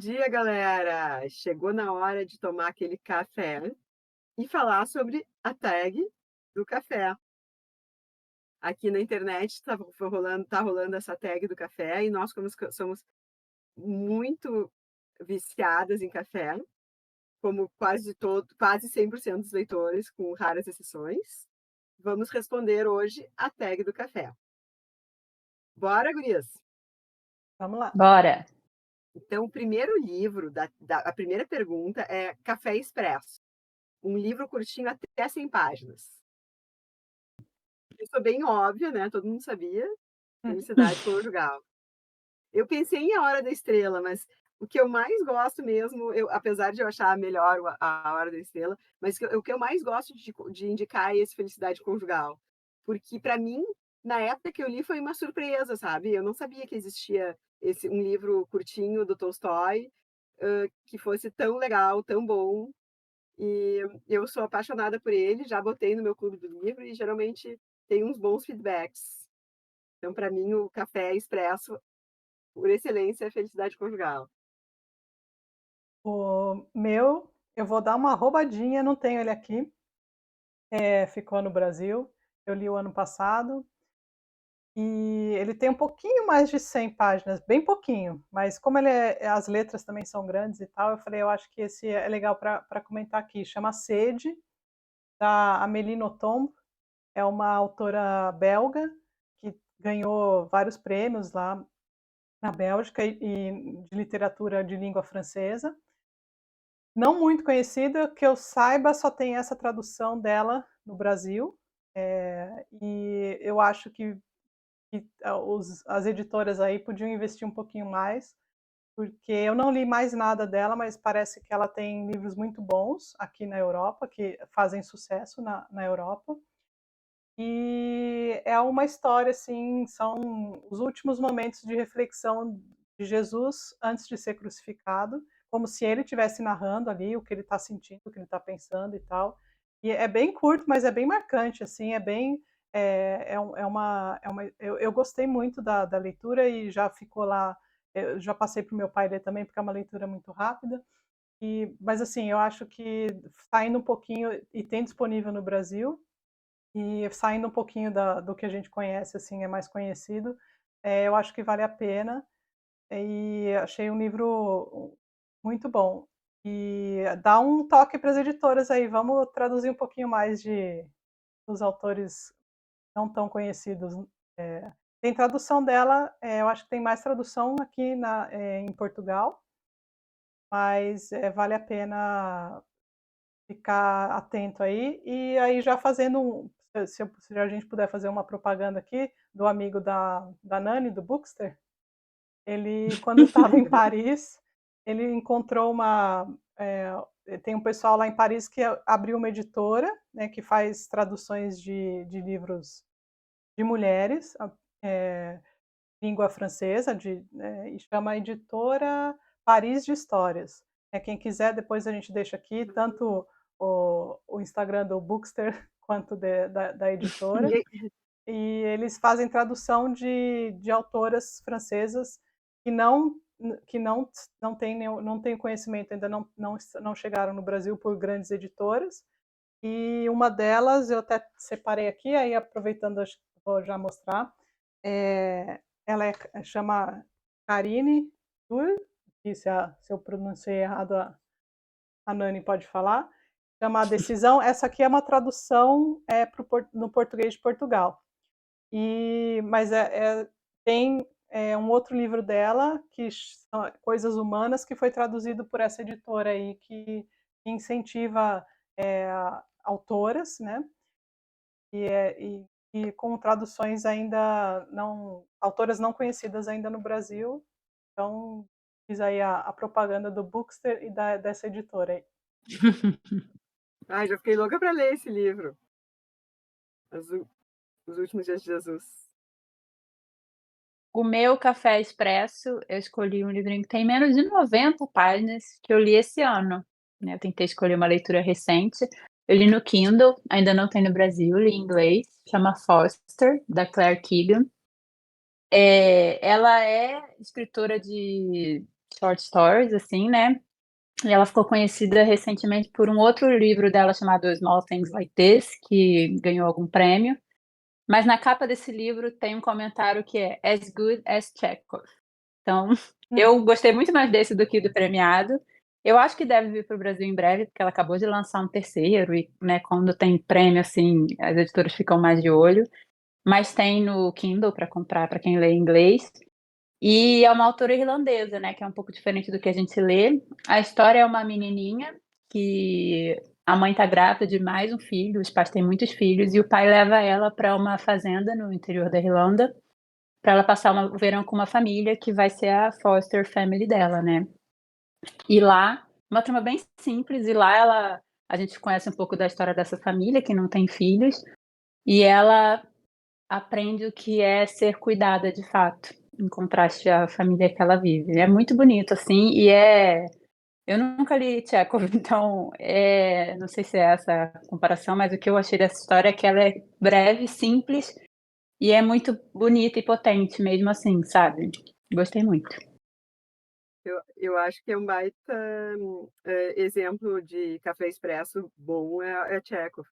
dia, galera! Chegou na hora de tomar aquele café e falar sobre a tag do café. Aqui na internet tá rolando essa tag do café e nós, como somos muito viciadas em café, como quase 100% dos leitores, com raras exceções, vamos responder hoje a tag do café. Bora, gurias? Vamos lá. Bora! Então, o primeiro livro, a primeira pergunta é Café Expresso. Um livro curtinho até 100 páginas. Isso é bem óbvio, né? Todo mundo sabia. Felicidade conjugal. Eu pensei em A Hora da Estrela, mas o que eu mais gosto mesmo, apesar de eu achar melhor A Hora da Estrela, mas o que eu mais gosto de indicar é esse Felicidade Conjugal. Porque, para mim, na época que eu li, foi uma surpresa, sabe? Eu não sabia que existia um livro curtinho do Tolstói, que fosse tão legal, tão bom. E eu sou apaixonada por ele, já botei no meu clube do livro e geralmente tem uns bons feedbacks. Então, para mim, o café expresso, por excelência, é felicidade conjugal. O meu, eu vou dar uma roubadinha, não tenho ele aqui. Ficou no Brasil. Eu li o ano passado. E ele tem um pouquinho mais de 100 páginas, bem pouquinho, mas como as letras também são grandes e tal, eu falei, eu acho que esse é legal para comentar aqui. Chama Sede, da Amélie Nothomb. É uma autora belga que ganhou vários prêmios lá na Bélgica e de literatura de língua francesa. Não muito conhecida, que eu saiba, só tem essa tradução dela no Brasil. E eu acho que as editoras aí podiam investir um pouquinho mais, porque eu não li mais nada dela, mas parece que ela tem livros muito bons aqui na Europa, que fazem sucesso na Europa. E é uma história, assim, são os últimos momentos de reflexão de Jesus antes de ser crucificado, como se ele estivesse narrando ali o que ele está sentindo, o que ele está pensando e tal. E é bem curto, mas é bem marcante, assim, é bem eu gostei muito da leitura e já ficou lá, eu já passei para o meu pai ler também, porque é uma leitura muito rápida. Mas assim, eu acho que saindo um pouquinho, e tem disponível no Brasil, e saindo um pouquinho do que a gente conhece, assim, é mais conhecido, eu acho que vale a pena, e achei um livro muito bom. E dá um toque para as editoras aí, vamos traduzir um pouquinho mais dos autores não tão conhecidos. Tem tradução dela, eu acho que tem mais tradução aqui em Portugal, mas vale a pena ficar atento aí. E aí já fazendo se a gente puder fazer uma propaganda aqui do amigo da Nani, do Bookster, ele, quando estava em Paris, ele encontrou tem um pessoal lá em Paris que abriu uma editora, né, que faz traduções de livros de mulheres, língua francesa, e chama a editora Paris de Histórias. Quem quiser, depois a gente deixa aqui tanto o Instagram do Bookster quanto da editora. E eles fazem tradução de autoras francesas que não têm conhecimento, ainda não chegaram no Brasil por grandes editoras. E uma delas, eu até separei aqui, aí aproveitando, acho que vou já mostrar, ela chama Karine Tur, e se eu pronunciei errado, a Nani pode falar, chama A Decisão. Essa aqui é uma tradução no português de Portugal. Mas tem um outro livro dela, que são Coisas Humanas, que foi traduzido por essa editora aí, que incentiva autoras, né? E com traduções ainda não, autoras não conhecidas ainda no Brasil. Então, fiz aí a propaganda do Bookster e dessa editora aí. Ai, já fiquei louca para ler esse livro. Os Últimos Dias de Jesus. O meu Café Expresso, eu escolhi um livrinho que tem menos de 90 páginas, que eu li esse ano, né, eu tentei escolher uma leitura recente. Eu li no Kindle, ainda não tem no Brasil, li em inglês, chama Foster, da Claire Keegan. Ela é escritora de short stories, assim, né. E ela ficou conhecida recentemente por um outro livro dela chamado Small Things Like This, que ganhou algum prêmio. Mas na capa desse livro tem um comentário que é "As good as Chekhov". Então, eu gostei muito mais desse do que do premiado. Eu acho que deve vir para o Brasil em breve, porque ela acabou de lançar um terceiro e, né, quando tem prêmio, assim, as editoras ficam mais de olho. Mas tem no Kindle para comprar para quem lê inglês. E é uma autora irlandesa, né, que é um pouco diferente do que a gente lê. A história é uma menininha que a mãe tá grávida de mais um filho, os pais têm muitos filhos, e o pai leva ela para uma fazenda no interior da Irlanda, para ela passar o verão com uma família que vai ser a foster family dela, né. E lá uma trama bem simples, e lá a gente conhece um pouco da história dessa família que não tem filhos, e ela aprende o que é ser cuidada de fato, em contraste à família que ela vive. É muito bonito, assim, eu nunca li Chekhov, então, não sei se é essa a comparação, mas o que eu achei dessa história é que ela é breve, simples e é muito bonita e potente mesmo assim, sabe. Gostei muito. Eu acho que é um baita, exemplo de café expresso bom é Chekhov.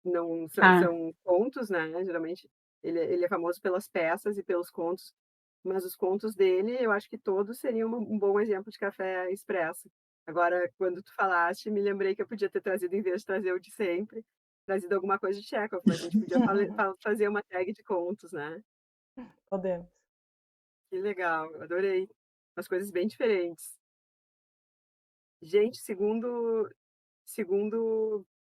Não Ah, são contos, né, geralmente ele é famoso pelas peças e pelos contos, mas os contos dele, eu acho que todos seriam um bom exemplo de café expresso. Agora, quando tu falaste, me lembrei que eu podia ter trazido, em vez de trazer o de sempre, trazido alguma coisa de Chekhov, mas a gente podia fazer uma tag de contos, né. Podemos. Que legal, eu adorei. Umas coisas bem diferentes. Gente, segundo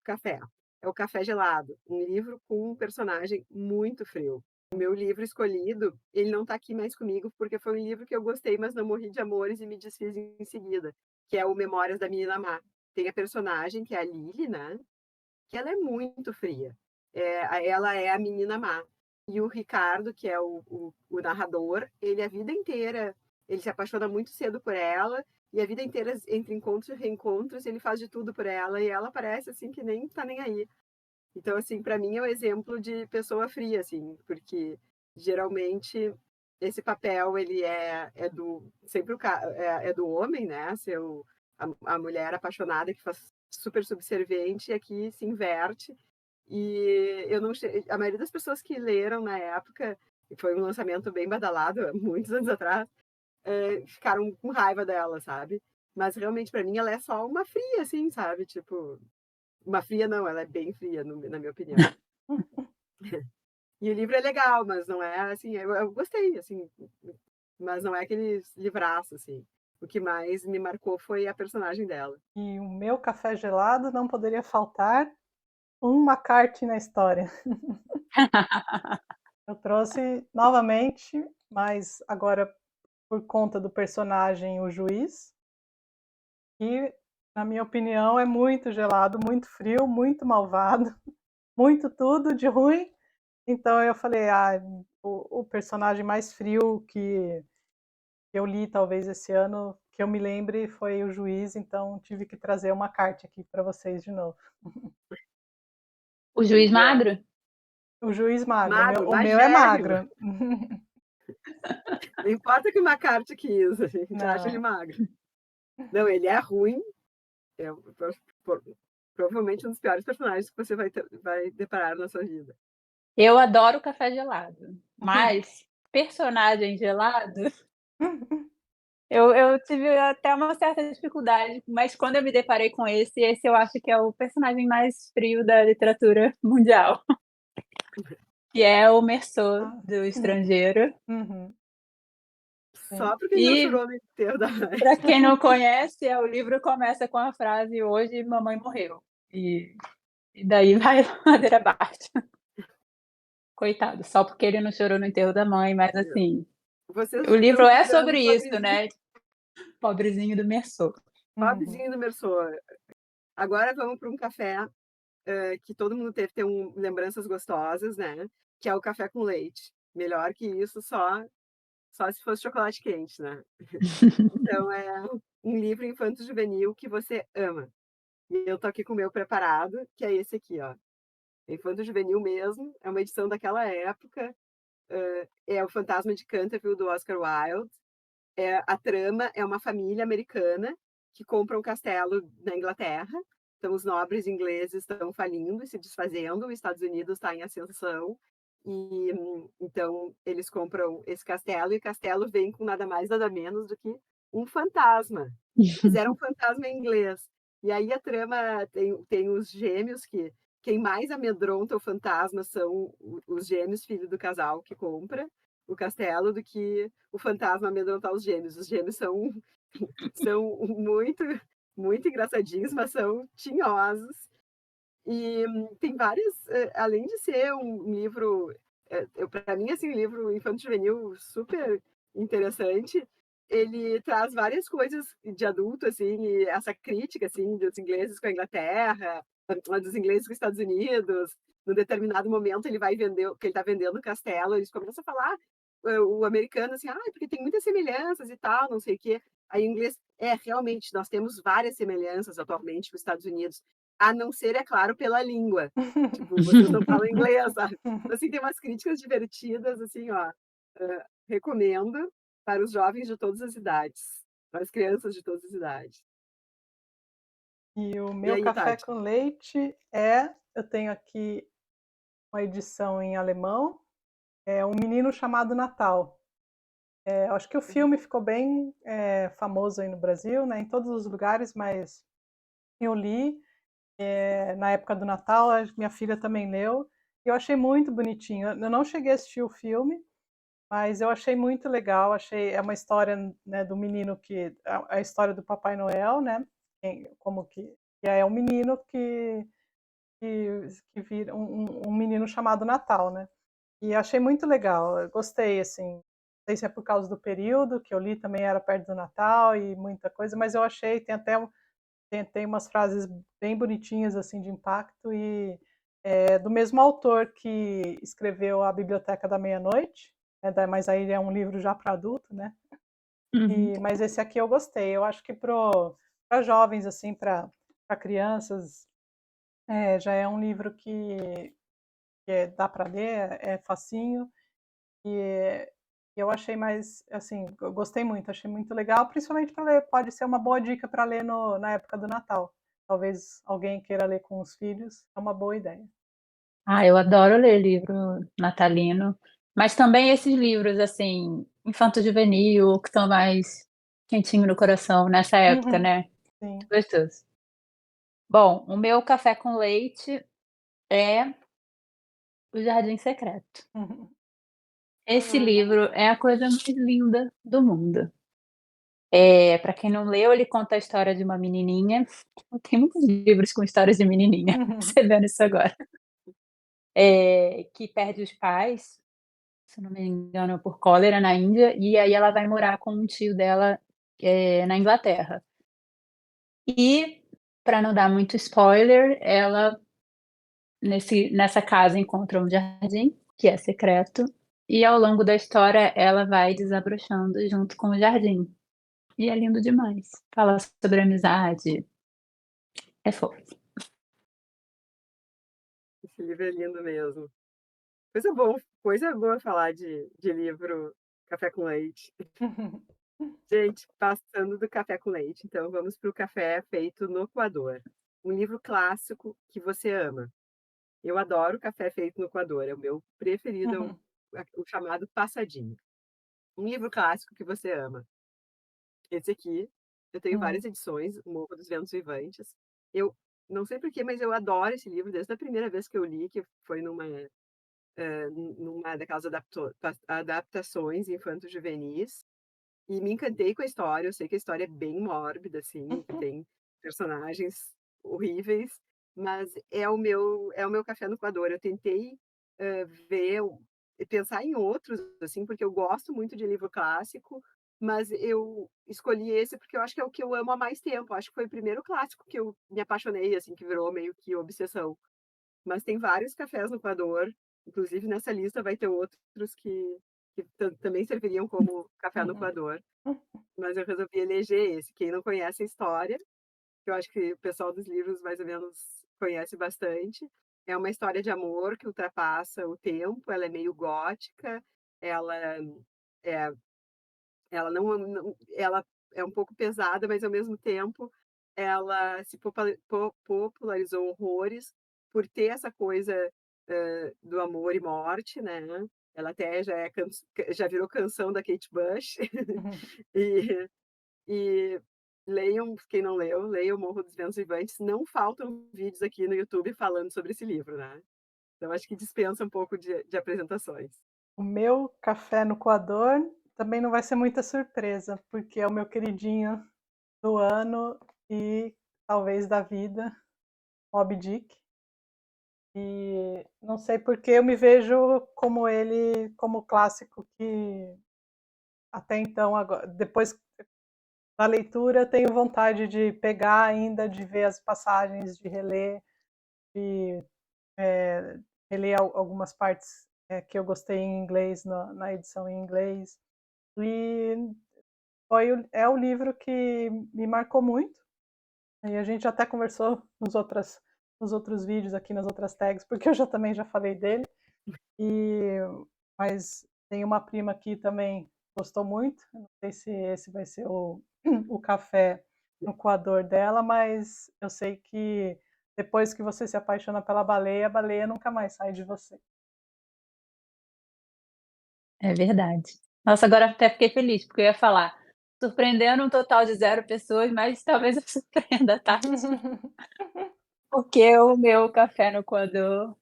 café, é o Café Gelado, um livro com um personagem muito frio. O meu livro escolhido, ele não está aqui mais comigo, porque foi um livro que eu gostei, mas não morri de amores e me desfiz em seguida, que é o Memórias da Menina Má. Tem a personagem, que é a Lily, né, que ela é muito fria. Ela é a menina má. E o Ricardo, que é o narrador, ele a vida inteira, ele se apaixona muito cedo por ela, e a vida inteira, entre encontros e reencontros, ele faz de tudo por ela, e ela parece, assim, que nem tá nem aí. Então, assim, para mim é um exemplo de pessoa fria, assim, porque geralmente esse papel ele é do sempre é do homem, né? A mulher apaixonada que faz super subserviente, e aqui se inverte. E eu não a maioria das pessoas que leram na época, e foi um lançamento bem badalado, há muitos anos atrás, ficaram com raiva dela, sabe? Mas realmente para mim ela é só uma fria, assim, sabe? Tipo, uma fria não, ela é bem fria, na minha opinião. E o livro é legal, mas não é assim, eu gostei, assim, mas não é aquele livraço, assim. O que mais me marcou foi a personagem dela. E o meu café gelado não poderia faltar um McCarthy na história. Eu trouxe novamente, mas agora por conta do personagem o juiz, que na minha opinião é muito gelado, muito frio, muito malvado, muito tudo de ruim. Então eu falei, o personagem mais frio que eu li talvez esse ano, que eu me lembre, foi o juiz, então tive que trazer uma carta aqui para vocês de novo. o Juiz Boa. Magro? O juiz magro, Magro, o meu é magérrimo. magro. Não importa que o McCarthy quis, a gente acha ele Não. magro. Não, ele é ruim, é provavelmente um dos piores personagens que você vai deparar na sua vida. Eu adoro café gelado, mas personagem gelado, eu tive até uma certa dificuldade, mas quando eu me deparei com esse eu acho que é o personagem mais frio da literatura mundial, que é o Meursault Ah, do Estrangeiro. uhum, sim. Só porque ele não E chorou no enterro da mãe. para quem não conhece, o livro começa com a frase: "Hoje mamãe morreu", e daí vai ladeira abaixo. Coitado, só porque ele não chorou no enterro da mãe, mas assim, Vocês o livro estão é julgando sobre o isso, pobrezinho, né, pobrezinho do Meursault. Uhum. pobrezinho do Mersô. Agora vamos para um café que todo mundo tem lembranças gostosas, né? Que é o café com leite. Melhor que isso, só se fosse chocolate quente, né? Então é um livro infanto-juvenil que você ama. E eu tô aqui com o meu preparado, que é esse aqui, ó. É infanto-juvenil mesmo, é uma edição daquela época. É o Fantasma de Canterville, do Oscar Wilde. A trama é uma família americana que compra um castelo na Inglaterra. Então, os nobres ingleses estão falindo e se desfazendo, os Estados Unidos está em ascensão, e então eles compram esse castelo, e o castelo vem com nada mais, nada menos do que um fantasma. Mas era um fantasma em inglês. E aí a trama tem os gêmeos que quem mais amedronta o fantasma são os gêmeos, filho do casal que compra o castelo, do que o fantasma amedrontar os gêmeos. Os gêmeos são muito, muito engraçadinhos, mas são tinhosos. E tem várias, além de ser um livro, para mim, assim, um livro infanto-juvenil super interessante, ele traz várias coisas de adulto, assim, e essa crítica, assim, dos ingleses com a Inglaterra, dos ingleses com os Estados Unidos. Num determinado momento, ele vai vender, que ele está vendendo o castelo, eles começam a falar, o americano, assim, porque tem muitas semelhanças e tal, não sei o quê. Aí o inglês, realmente, nós temos várias semelhanças atualmente com os Estados Unidos, a não ser, é claro, pela língua. Tipo, vocês não falam inglês, sabe? Então, assim, tem umas críticas divertidas, assim, ó. Recomendo para os jovens de todas as idades, para as crianças de todas as idades. E o E meu aí, café Tati? com leite eu tenho aqui uma edição em alemão, é Um Menino Chamado Natal. Eu acho que o filme ficou bem famoso aí no Brasil, né, em todos os lugares, mas eu li na época do Natal, a minha filha também leu, e eu achei muito bonitinho. Eu não cheguei a assistir o filme, mas eu achei muito legal. É uma história, né, do menino a história do Papai Noel, né? Como que é um menino que vira um menino chamado Natal, né? E achei muito legal. Eu gostei, assim. Não sei se é por causa do período que eu li, também era perto do Natal e muita coisa, mas eu achei, tem umas frases bem bonitinhas, assim, de impacto, e do mesmo autor que escreveu A Biblioteca da Meia-Noite, mas aí é um livro já para adulto, né? Uhum. Mas esse aqui eu gostei. Eu acho que para jovens, assim, para crianças, já é um livro que dá para ler, é facinho, e eu achei mais, assim, eu gostei muito, achei muito legal, principalmente para ler, pode ser uma boa dica para ler na época do Natal. Talvez alguém queira ler com os filhos, é uma boa ideia. Eu adoro ler livro natalino, mas também esses livros, assim, infanto-juvenil, que estão mais quentinho no coração nessa época, Uhum, né. sim. Gostoso. Bom, o meu café com leite é O Jardim Secreto. Uhum. Esse Ah, livro é a coisa mais linda do mundo. Para quem não leu, ele conta a história de uma menininha. Tem muitos livros com histórias de menininha, Uhum. percebendo isso agora. Que perde os pais, se não me engano, por cólera na Índia, e aí ela vai morar com um tio dela, na Inglaterra. E, para não dar muito spoiler, ela nessa casa encontra um jardim, que é secreto, e ao longo da história ela vai desabrochando junto com o jardim. E é lindo demais. Fala sobre amizade, é fofo. esse livro é lindo mesmo. Coisa boa falar de livro café com leite. Gente, passando do café com leite, então vamos para o café feito no coador. Um livro clássico que você ama. Eu adoro café feito no coador, é o meu preferido, é Uhum. o chamado passadinho. Um livro clássico que você ama. Esse aqui, eu tenho Uhum. várias edições, O Morro dos Ventos Vivantes. Eu não sei por quê, mas eu adoro esse livro desde a primeira vez que eu li, que foi numa daquelas adaptações infanto-juvenis, e me encantei com a história. Eu sei que a história é bem mórbida, assim, que tem personagens horríveis, mas é o meu café no coador. Eu tentei ver, pensar em outros, assim, porque eu gosto muito de livro clássico, mas eu escolhi esse porque eu acho que é o que eu amo há mais tempo. Acho que foi o primeiro clássico que eu me apaixonei, assim, que virou meio que obsessão. Mas tem vários cafés no coador, inclusive nessa lista vai ter outros que também serviriam como café no Uhum. coador, mas eu resolvi eleger esse. Quem não conhece a história, que eu acho que o pessoal dos livros mais ou menos conhece bastante, é uma história de amor que ultrapassa o tempo, ela é meio gótica, ela é Ela é um pouco pesada, mas ao mesmo tempo ela se popularizou horrores por ter essa coisa, do amor e morte, né. Ela até já virou canção da Kate Bush. E e leiam, quem não leu, leiam Morro dos Ventos Vivantes. Não faltam vídeos aqui no YouTube falando sobre esse livro, né. Então acho que dispensa um pouco de apresentações. O meu café no coador também não vai ser muita surpresa, porque é o meu queridinho do ano e talvez da vida, Moby Dick. E não sei porque eu me vejo como ele, como clássico que até então, agora, depois da leitura, tenho vontade de pegar ainda, de ver as passagens, de reler, de reler algumas partes que eu gostei em inglês, na edição em inglês. E é o livro que me marcou muito. E a gente até conversou nos outros vídeos aqui, nas outras tags, porque eu também já falei dele. Mas tem uma prima aqui também gostou muito. Eu não sei se esse vai ser o café no coador dela, mas eu sei que depois que você se apaixona pela baleia, a baleia nunca mais sai de você. É verdade. Nossa, agora até fiquei feliz, porque eu ia falar, surpreendendo um total de 0 pessoas, mas talvez eu surpreenda, tá? Porque o meu café no coador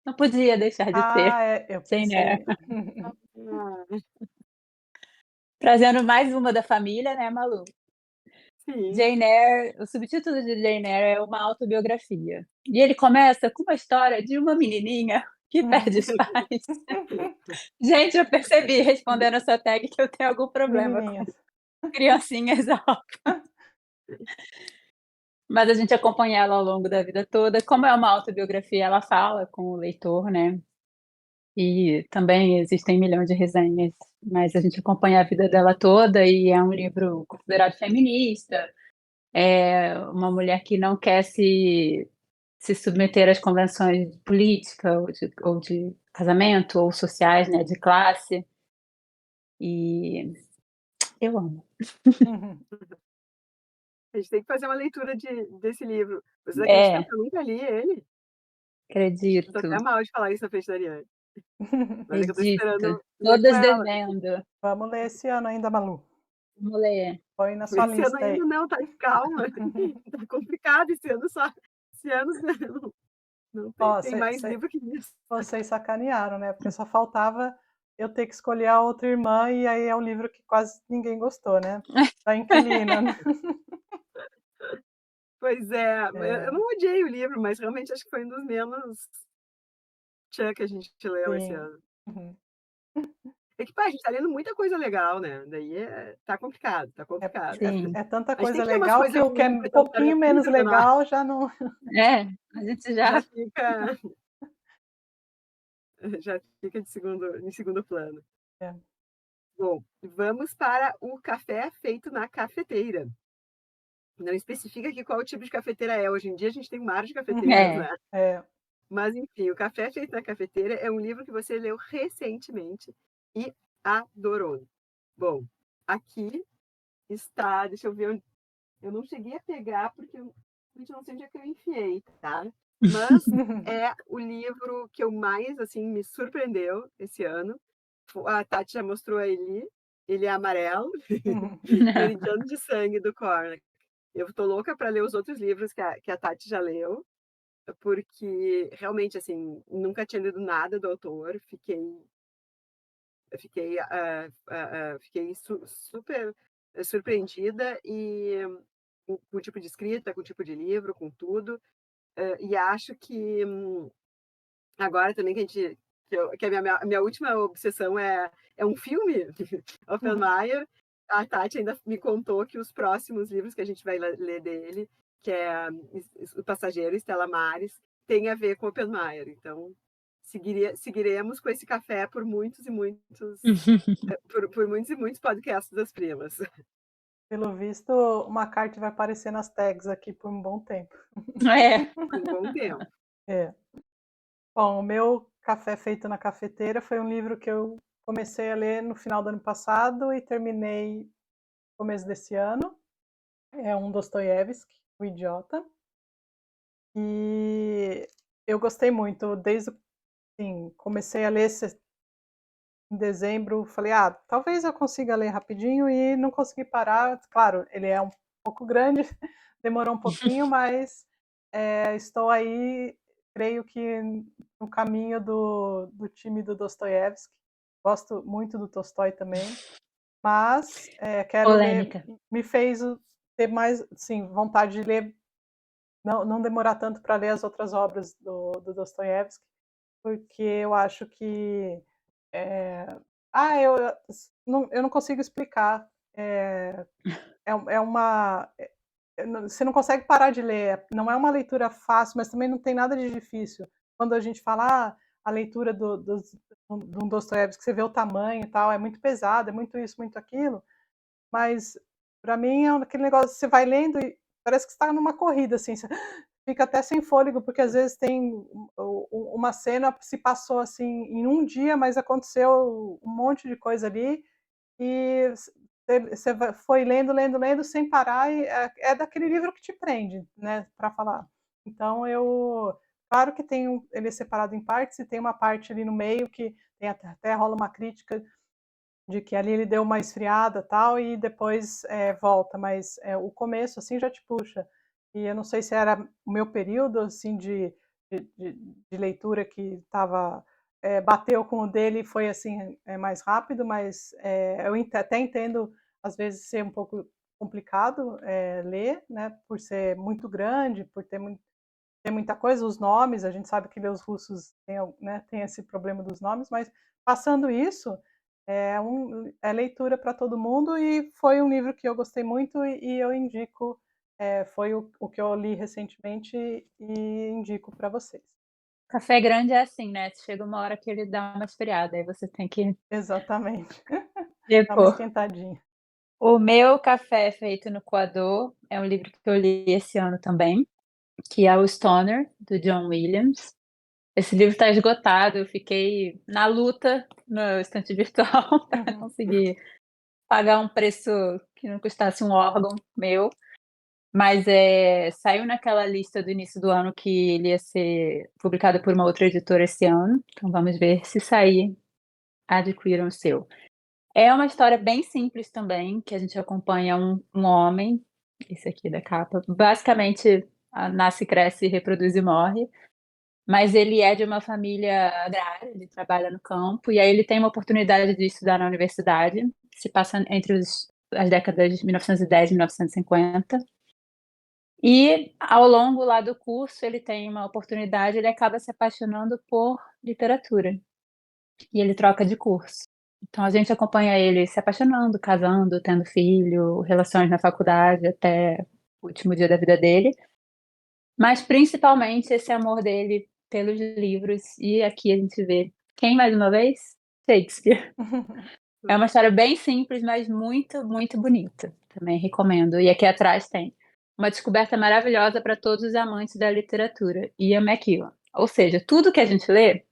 não podia deixar de ser Eu Jane Eyre. pensei. Ah, Trazendo mais uma da família, né, Malu? sim. Jane Eyre, o subtítulo de Jane Eyre é uma autobiografia. E ele começa com uma história de uma menininha que perde os pais. Gente, eu percebi respondendo essa tag que eu tenho algum problema com Menininhas. criancinhas. Mas a gente acompanha ela ao longo da vida toda. Como é uma autobiografia, ela fala com o leitor, né, e também existem milhões de resenhas, mas a gente acompanha a vida dela toda e é um livro considerado feminista. É uma mulher que não quer se submeter às convenções de política ou de casamento ou sociais, né, de classe, e eu amo. A gente tem que fazer uma leitura desse livro. Vocês acreditam É, que eu nunca li ele? Eu tô acredito, até mal de falar isso na frente da Ariane, mas é que eu tô acredito. esperando junto com Todas ela. devendo. Vamos ler esse ano ainda, Malu. Vamos ler. Põe na sua Esse ano lista ainda aí. não, tá, calma. Tá complicado esse ano só. Esse ano não tem, Ó, tem mais livro que isso. vocês sacanearam, né? Porque só faltava eu ter que escolher a outra irmã, e aí é um livro que quase ninguém gostou, né? Da Inquilina, né? Pois é, eu É, não odiei o livro, mas realmente acho que foi um dos menos tchan que a gente leu esse sim. ano. Uhum. É que, pá, a gente tá lendo muita coisa legal, né? Daí tá complicado, tá É, complicado. Sim. é tanta A gente tem coisa que ler umas legal que coisas o que é ruins um pra ter pouquinho menos alternativa pra nós. legal já não. É, a gente Já já fica, já fica em segundo plano. É. Bom, vamos para o café feito na cafeteira. Não especifica aqui qual o tipo de cafeteira é. Hoje em dia a gente tem um mar de cafeteiras, é. né? É. Mas enfim, o Café Feito na Cafeteira é um livro que você leu recentemente e adorou. Bom, aqui está, deixa eu ver onde. Eu não cheguei a pegar porque eu realmente não sei onde é que eu enfiei, tá? Mas é o livro que eu mais, assim, me surpreendeu esse ano. A Tati já mostrou ele é amarelo, Meridiano de Sangue, do Cormac. Eu tô louca para ler os outros livros que a Tati já leu, porque realmente, assim, nunca tinha lido nada do autor, fiquei super surpreendida e com o tipo de escrita, com o tipo de livro, com tudo. E acho que agora também que a minha última obsessão é um filme, Oppenheimer. A Tati ainda me contou que os próximos livros que a gente vai ler dele, que é O Passageiro, Estela Maris, tem a ver com Oppenheimer. Então, seguiremos com esse café por muitos e muitos, por muitos e muitos podcasts das primas. Pelo visto, uma carta vai aparecer nas tags aqui por um bom tempo. É. Por um bom tempo. É. Bom, o meu café feito na cafeteira foi um livro que eu comecei a ler no final do ano passado e terminei no começo desse ano. É um Dostoiévski, O Idiota. E eu gostei muito, desde assim, comecei a ler em dezembro, falei, talvez eu consiga ler rapidinho e não consegui parar. Claro, ele é um pouco grande, demorou um pouquinho, mas estou aí, creio que no caminho do time do Dostoiévski. Gosto muito do Tolstói também, mas quero ler, Polêmica. me fez ter mais, sim, vontade de ler, não demorar tanto para ler as outras obras do Dostoiévski, porque eu acho que eu não consigo explicar. É uma. Você não consegue parar de ler. Não é uma leitura fácil, mas também não tem nada de difícil. Quando a gente fala a leitura do Dostoiévski, que você vê o tamanho e tal, é muito pesado, é muito isso, muito aquilo. Mas para mim é aquele negócio, você vai lendo e parece que está numa corrida, assim, você fica até sem fôlego, porque às vezes tem uma cena se passou assim em um dia, mas aconteceu um monte de coisa ali e você foi lendo, lendo, lendo sem parar e é daquele livro que te prende, né, para falar. Então claro que ele é separado em partes e tem uma parte ali no meio que tem até rola uma crítica de que ali ele deu uma esfriada tal e depois volta, mas o começo assim já te puxa. E eu não sei se era o meu período assim de leitura que estava bateu com o dele e foi assim mais rápido, mas eu até entendo às vezes ser um pouco complicado ler, né, por ser muito grande, por ter muita coisa, os nomes, a gente sabe que os russos têm, né, tem esse problema dos nomes, mas passando isso, é leitura para todo mundo e foi um livro que eu gostei muito e eu indico, foi o que eu li recentemente e indico para vocês. Café grande é assim, né, chega uma hora que ele dá uma esfriada, aí você tem que Exatamente. Dá uma repor. esquentadinha. O meu Café Feito no Coador é um livro que eu li esse ano também, que é o Stoner, do John Williams. Esse livro está esgotado, eu fiquei na luta no estante virtual para Uhum. conseguir pagar um preço que não custasse um órgão meu, mas, saiu naquela lista do início do ano que ele ia ser publicado por uma outra editora esse ano, então vamos ver se sair, adquiram o seu. É uma história bem simples também, que a gente acompanha um homem, esse aqui da capa, basicamente, nasce, cresce, reproduz e morre, mas ele é de uma família agrária, ele trabalha no campo, e aí ele tem uma oportunidade de estudar na universidade, se passa entre as décadas de 1910 e 1950. E ao longo lá do curso ele tem uma oportunidade, ele acaba se apaixonando por literatura, e ele troca de curso. Então a gente acompanha ele se apaixonando, casando, tendo filho, relações na faculdade até o último dia da vida dele, mas principalmente esse amor dele pelos livros, e aqui a gente vê quem mais uma vez? Shakespeare. É uma história bem simples, mas muito, muito bonita, também recomendo. E aqui atrás tem uma descoberta maravilhosa para todos os amantes da literatura, Ian McEwan. Ou seja, tudo que a gente lê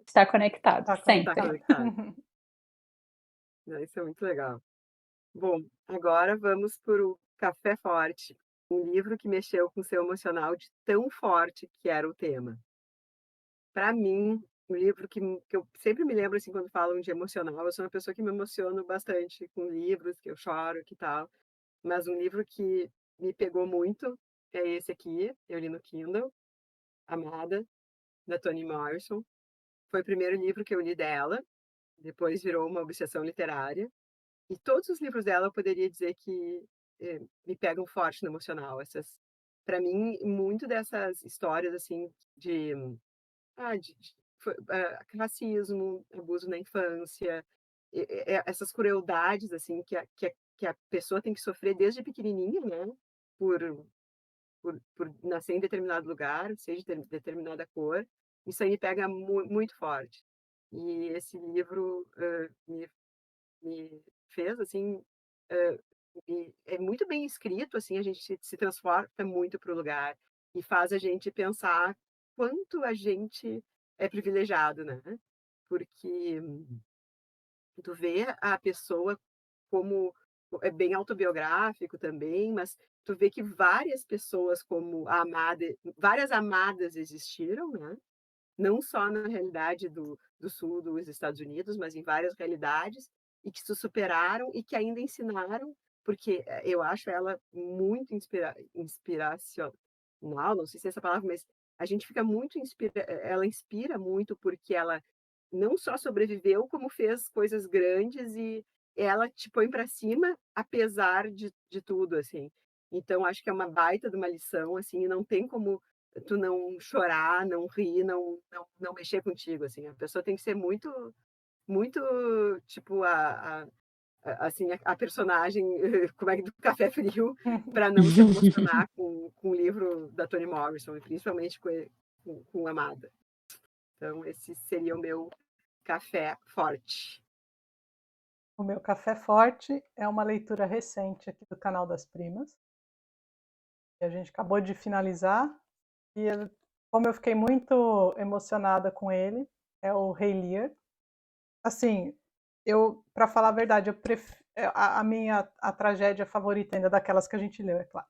está conectado, Tá Tá sempre. conectado. conectado. Isso é muito legal. Bom, agora vamos para o Café Forte, um livro que mexeu com o seu emocional de tão forte que era o tema. Para mim, um livro que eu sempre me lembro, assim, quando falam de emocional, eu sou uma pessoa que me emociono bastante com livros, que eu choro, que tal, mas um livro que me pegou muito é esse aqui, eu li no Kindle, Amada, da Toni Morrison. Foi o primeiro livro que eu li dela, depois virou uma obsessão literária. E todos os livros dela eu poderia dizer que me pegam forte no emocional. Para mim, muito dessas histórias assim de racismo, abuso na infância, essas crueldades assim que a pessoa tem que sofrer desde pequenininha, né? Por, por nascer em determinado lugar, seja de determinada cor, isso aí me pega muito forte. E esse livro me fez assim, é muito bem escrito, assim, a gente se transporta muito para o lugar e faz a gente pensar quanto a gente é privilegiado, né? Porque tu vê a pessoa como é bem autobiográfico também, mas tu vê que várias pessoas como a amada, várias amadas existiram, né? Não só na realidade do sul dos Estados Unidos, mas em várias realidades, e que se superaram e que ainda ensinaram, porque eu acho ela muito inspiracional, não sei se é essa palavra, mas a gente fica muito ela inspira muito porque ela não só sobreviveu, como fez coisas grandes e ela te põe para cima, apesar de tudo, assim. Então, acho que é uma baita de uma lição, assim, e não tem como tu não chorar, não rir, não mexer contigo, assim. A pessoa tem que ser muito, tipo, assim, a personagem, como é que do Café Frio, para não se emocionar com o livro da Toni Morrison, e principalmente com Amada. Então, esse seria o meu café forte. O meu café forte é uma leitura recente aqui do canal das Primas, que a gente acabou de finalizar, e como eu fiquei muito emocionada com ele, é o Rei Lear. Assim, para falar a verdade, a minha tragédia favorita ainda daquelas que a gente leu, é claro.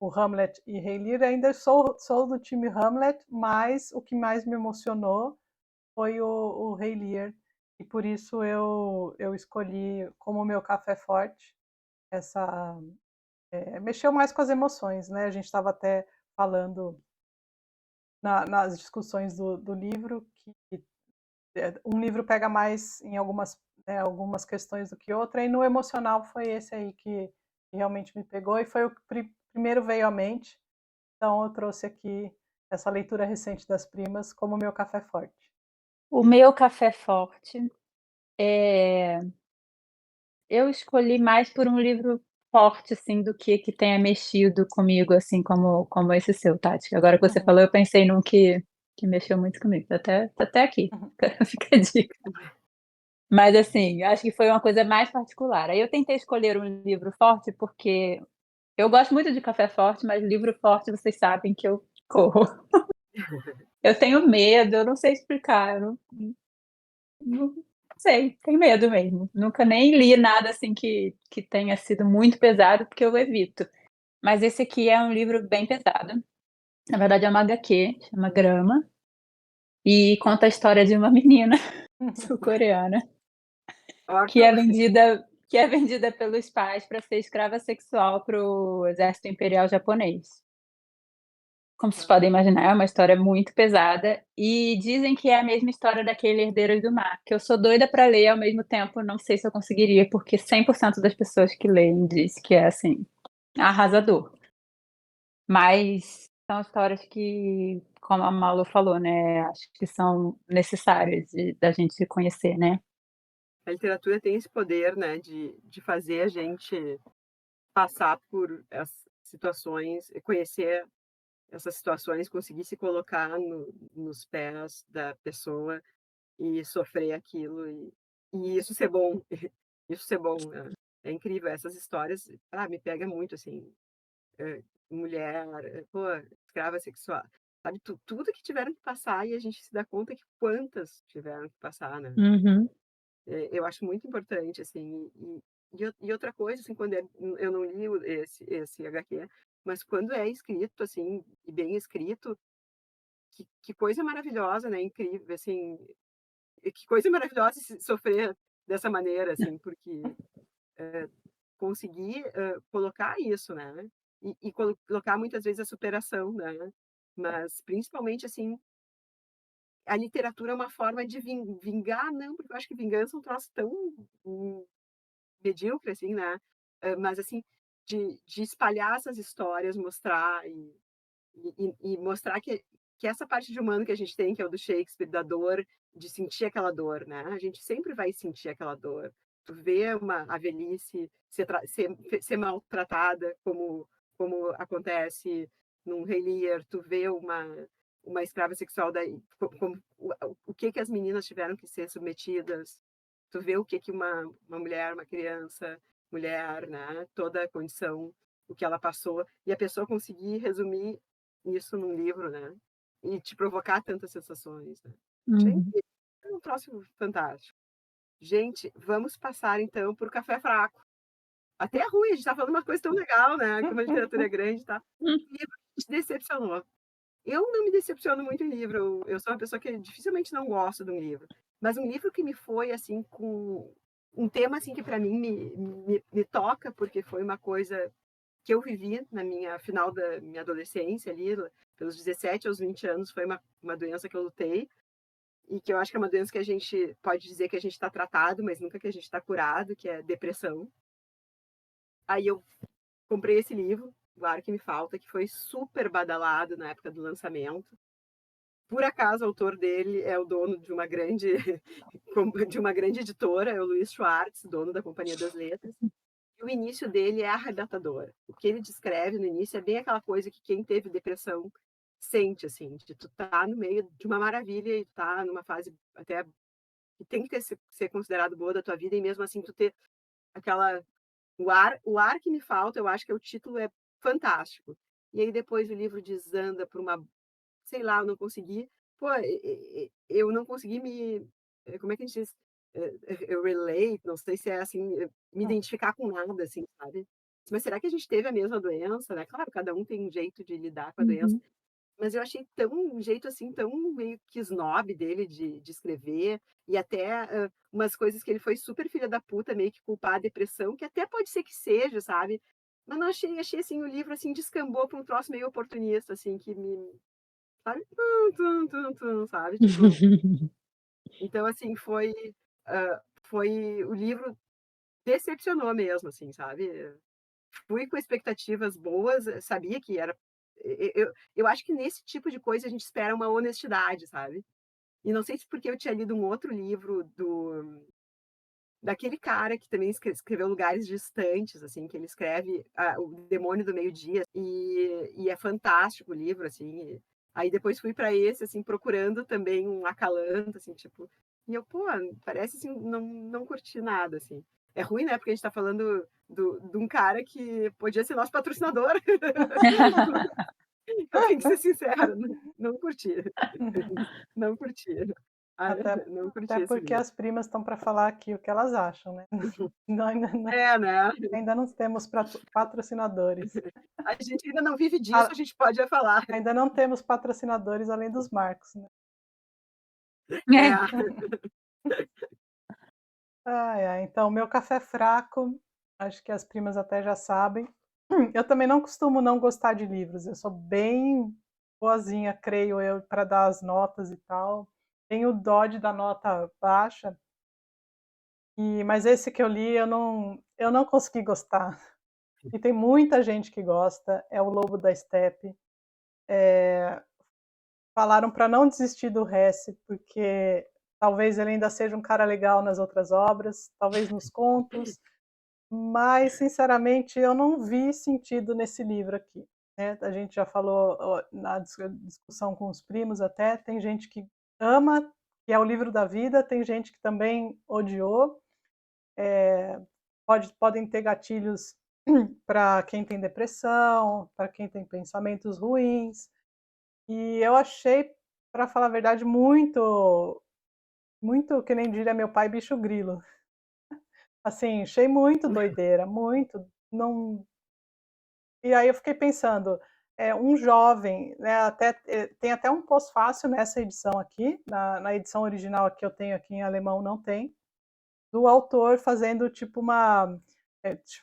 O Hamlet e Rei Lear, ainda sou do time Hamlet, mas o que mais me emocionou foi o Rei Lear, e por isso eu escolhi como meu café forte essa. Mexeu mais com as emoções, né? A gente estava até falando nas discussões do livro que um livro pega mais em algumas questões do que outra, e no emocional foi esse aí que realmente me pegou, e foi o que primeiro veio à mente. Então eu trouxe aqui essa leitura recente das Primas como meu café forte. O meu café forte, eu escolhi mais por um livro forte, assim, do que tenha mexido comigo, assim, como esse seu, Tati. Agora que você Uhum, falou, eu pensei num que mexeu muito comigo, tá até aqui, uhum, fica a dica. Mas, assim, acho que foi uma coisa mais particular. Aí eu tentei escolher um livro forte, porque eu gosto muito de café forte, mas livro forte vocês sabem que eu corro. Eu tenho medo, eu não sei explicar, eu não sei, tenho medo mesmo. Nunca nem li nada, assim, que tenha sido muito pesado, porque eu evito. Mas esse aqui é um livro bem pesado. Na verdade é uma HQ, chama Grama, e conta a história de uma menina uhum. sul-coreana Ó, que é vendida pelos pais para ser escrava sexual para o exército imperial japonês. Como vocês podem imaginar, é uma história muito pesada e dizem que é a mesma história daquele Herdeiros do Mar, que eu sou doida para ler, ao mesmo tempo não sei se eu conseguiria, porque 100% das pessoas que leem diz que é, assim, arrasador. Mas são histórias que, como a Malu falou, né, acho que são necessárias da gente conhecer, né. a literatura tem esse poder, né, de fazer a gente passar por as situações, conhecer essas situações, conseguir se colocar nos pés da pessoa e sofrer aquilo e isso ser bom, isso ser bom, é incrível. Essas histórias, me pega muito, assim, mulher, pô, escrava sexual, sabe, tudo que tiveram que passar e a gente se dá conta que quantas tiveram que passar, né? Uhum. Eu acho muito importante, assim, e outra coisa, assim, quando eu não li esse HQ, mas quando é escrito, assim, e bem escrito, que coisa maravilhosa, né? Incrível, assim, e que coisa maravilhosa sofrer dessa maneira, assim, porque conseguir colocar isso, né? E colocar muitas vezes a superação, né? Mas principalmente, assim, a literatura é uma forma de vingar, não, porque eu acho que vingança é um troço tão medíocre, assim, né? Mas, assim, de espalhar essas histórias, mostrar e mostrar que essa parte de humano que a gente tem, que é o do Shakespeare, da dor, de sentir aquela dor, né? A gente sempre vai sentir aquela dor. Tu vê a velhice ser maltratada, como acontece num Rei Lear, tu vê uma escrava sexual daí, como, o que as meninas tiveram que ser submetidas, tu vê o que uma mulher, uma criança, mulher, né, toda a condição, o que ela passou, e a pessoa conseguir resumir isso num livro, né, e te provocar tantas sensações, né. Achei Uhum. incrível, é um troço fantástico. Gente, vamos passar então por Café Fraco. Até é ruim, a gente tá falando uma coisa tão legal, né, como a literatura é grande, tá. O livro te decepcionou. Eu não me decepciono muito em livro, eu sou uma pessoa que dificilmente não gosto de um livro, mas um livro que me foi, assim, com um tema, assim, que para mim me toca, porque foi uma coisa que eu vivi na minha final da minha adolescência ali, pelos 17 aos 20 anos, foi uma doença que eu lutei, e que eu acho que é uma doença que a gente pode dizer que a gente está tratado, mas nunca que a gente está curado, que é depressão. Aí eu comprei esse livro, O Ar Que Me Falta, que foi super badalado na época do lançamento. Por acaso, o autor dele é o dono de uma grande, de uma grande editora, é o Luiz Schwartz, dono da Companhia das Letras. E o início dele é arrebatador. O que ele descreve no início é bem aquela coisa que quem teve depressão sente, assim, de tu tá no meio de uma maravilha e tá numa fase até que tem que ser considerado boa da tua vida, e mesmo assim tu ter aquela o ar que me falta, eu acho que o título é fantástico. E aí depois o livro desanda por uma, sei lá, eu não consegui, pô, eu não consegui como é que a gente diz? Eu relate, não sei se é assim, me identificar com nada, assim, sabe? Mas será que a gente teve a mesma doença, né? Claro, cada um tem um jeito de lidar com a doença, Uhum. mas eu achei tão um jeito, assim, tão meio que snob dele de escrever, e até, umas coisas que ele foi super filha da puta, meio que culpar a depressão, que até pode ser que seja, sabe. Mas não achei, assim, o livro, assim, descambou para um troço meio oportunista, assim, que me sabe, sabe, tipo, então, assim, foi o livro decepcionou mesmo, assim, sabe. Fui com expectativas boas, sabia que era eu acho que nesse tipo de coisa a gente espera uma honestidade, sabe. E não sei se porque eu tinha lido um outro livro daquele cara que também escreveu Lugares Distantes, assim, que ele escreve O Demônio do Meio-Dia, e é fantástico o livro, assim. Aí depois fui para esse, assim, procurando também um acalanto, assim, tipo, e eu, pô, parece assim, não curti nada, assim. É ruim, né? Porque a gente tá falando de um cara que podia ser nosso patrocinador. Eu tenho que ser sincera, não curti. Não curti. Ah, Até, não até curti esse porque livro. as primas estão para falar aqui o que elas acham, né? Não, É, né? ainda não temos patrocinadores. A gente ainda não vive disso, a Ah, gente pode falar. ainda não temos patrocinadores além dos Marcos, né? É. É. Ai, ai, então, meu café fraco, acho que as primas até já sabem. Eu também não costumo não gostar de livros, eu sou bem boazinha, creio eu, para dar as notas e tal. Tenho dó de dar nota baixa, mas esse que eu li eu não consegui gostar. E tem muita gente que gosta, é O Lobo da Estepe. Falaram para não desistir do Hesse, porque talvez ele ainda seja um cara legal nas outras obras, talvez nos contos, mas sinceramente eu não vi sentido nesse livro aqui, né. A gente já falou, na discussão com os primos até, tem gente que ama, que é o livro da vida, tem gente que também odiou. Podem ter gatilhos para quem tem depressão, para quem tem pensamentos ruins. E eu achei, para falar a verdade, muito, que nem diria meu pai, bicho grilo. Assim, achei muito doideira, muito, não. E aí eu fiquei pensando, um jovem, né, até, tem até um pós-fácil nessa edição aqui, na edição original que eu tenho aqui em alemão não tem, do autor fazendo tipo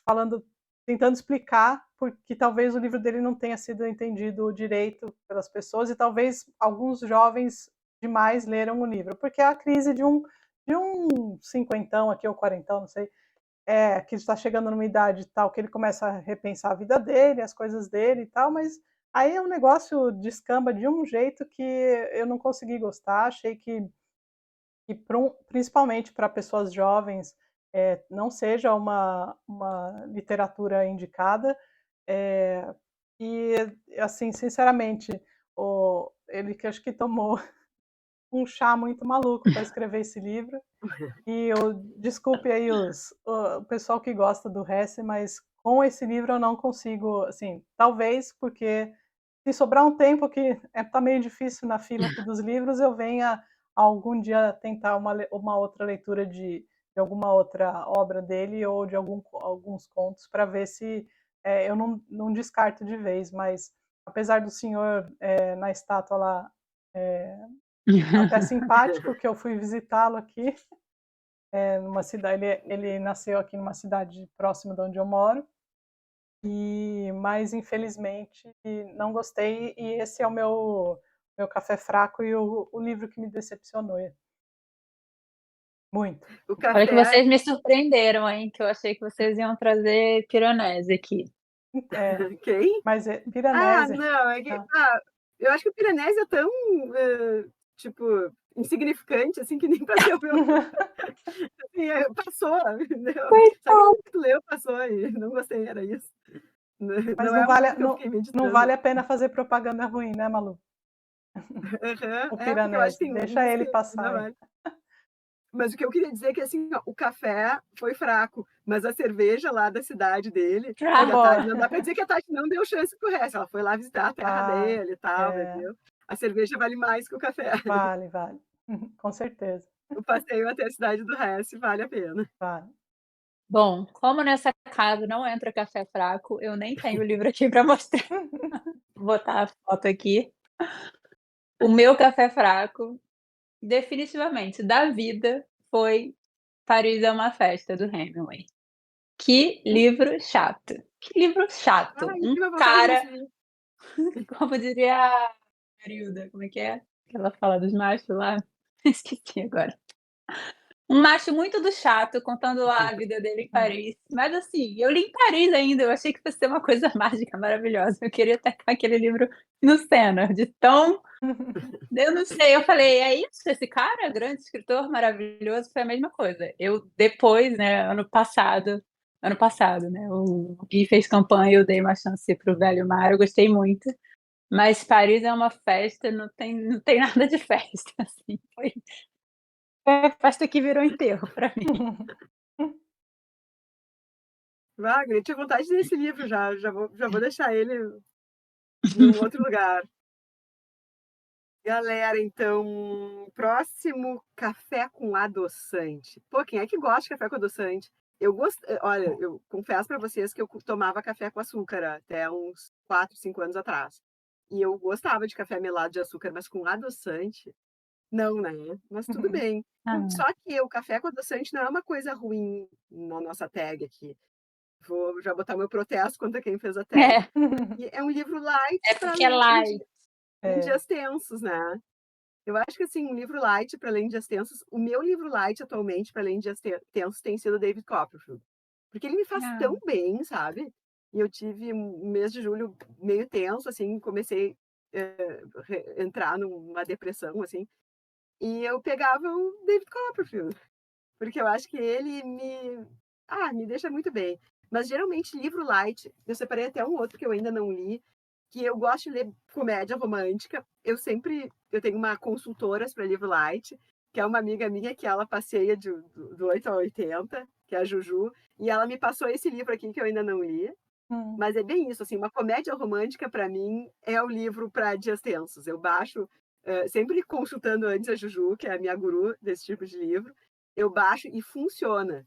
falando, tentando explicar porque talvez o livro dele não tenha sido entendido direito pelas pessoas e talvez alguns jovens demais leram o livro, porque é a crise de um cinquentão aqui ou quarentão, não sei, que está chegando numa idade tal que ele começa a repensar a vida dele, as coisas dele e tal, mas aí o negócio descamba de um jeito que eu não consegui gostar, achei que principalmente para pessoas jovens, não seja uma literatura indicada. É, e, assim, sinceramente, ele que acho que tomou um chá muito maluco para escrever esse livro. E desculpe aí o pessoal que gosta do Hesse, mas com esse livro eu não consigo, assim, talvez porque se sobrar um tempo que tá meio difícil na fila aqui dos livros, eu venha algum dia tentar uma outra leitura alguma outra obra dele ou de alguns contos para ver se eu não descarto de vez, mas apesar do senhor na estátua lá até simpático, que eu fui visitá-lo aqui, numa cidade, ele nasceu aqui numa cidade próxima de onde eu moro, mas infelizmente não gostei, e esse é o meu café fraco e o livro que me decepcionou muito. O Olha que café. vocês me surpreenderam, hein? Que eu achei que vocês iam trazer Piranesi aqui. Quem? Mas Ah, Piranesi. não, eu acho que o Piranesi é tão, tipo, insignificante, assim, que nem pra ser o meu. Assim, passou, entendeu? Só que tu leu, passou e não gostei, era isso. Mas Não é um livro que eu fiquei não meditando. vale a pena fazer propaganda ruim, né, Malu? O Porque eu acho Piranesi, que tem deixa uns ele que não passar. vale. Mas o que eu queria dizer é que, assim, ó, o café foi fraco, mas a cerveja lá da cidade dele, Foi boa. não dá pra dizer que a Tati não deu chance pro resto, ela foi lá visitar a terra dele e tal, entendeu? A cerveja vale mais que o café. Vale. Com certeza. O passeio até a cidade do resto vale a pena. Vale. Bom, como nessa casa não entra café fraco, eu nem tenho o livro aqui para mostrar. Vou botar a foto aqui. O meu café fraco, definitivamente, da vida, foi Paris é uma Festa, do Hemingway. Que livro chato. Que livro chato. Ai, eu Um tive vontade de ler cara, esse livro. como diria a Marilda, como é que é? Que ela fala dos machos lá? Esqueci agora. Um macho muito do chato, contando lá a vida dele em Paris. Mas assim, eu li em Paris ainda, eu achei que fosse ser uma coisa mágica, maravilhosa. Eu queria ter aquele livro no Sena, de tão. Eu não sei, eu falei, é isso? Esse cara, grande escritor, maravilhoso, foi a mesma coisa. Eu depois, né, ano passado, né, o Gui fez campanha, eu dei uma chance pro Velho Mar, eu gostei muito. Mas Paris é uma festa, não tem nada de festa, assim, foi a festa que virou enterro para mim. Wagner, eu tinha vontade de ler esse livro já vou deixar ele em um outro lugar. Galera, então, próximo café com adoçante. Pô, quem é que gosta de café com adoçante? Olha, eu confesso para vocês que eu tomava café com açúcar até uns 4, 5 anos atrás. E eu gostava de café melado de açúcar, mas com adoçante, não, né? Mas tudo bem. Ah, Só que o café com adoçante não é uma coisa ruim na nossa tag aqui. Vou já botar meu protesto contra quem fez a tag. é, E é um livro light é para porque é ler light. em dias tensos, né? Eu acho que, assim, um livro light para ler em dias tensos, o meu livro light atualmente para ler em dias tensos tem sido o David Copperfield. Porque ele me faz Ah, tão bem, sabe? E eu tive um mês de julho meio tenso, assim, comecei a entrar numa depressão, assim, e eu pegava o David Copperfield, porque eu acho que ele me deixa muito bem. Mas geralmente livro light, eu separei até um outro que eu ainda não li, que eu gosto de ler comédia romântica. Eu tenho uma consultora para livro light, que é uma amiga minha que ela passeia do 8 a 80, que é a Juju, e ela me passou esse livro aqui que eu ainda não li. Mas é bem isso, assim, uma comédia romântica para mim é o livro para dias tensos. Eu baixo, sempre consultando antes a Juju, que é a minha guru desse tipo de livro, eu baixo e funciona.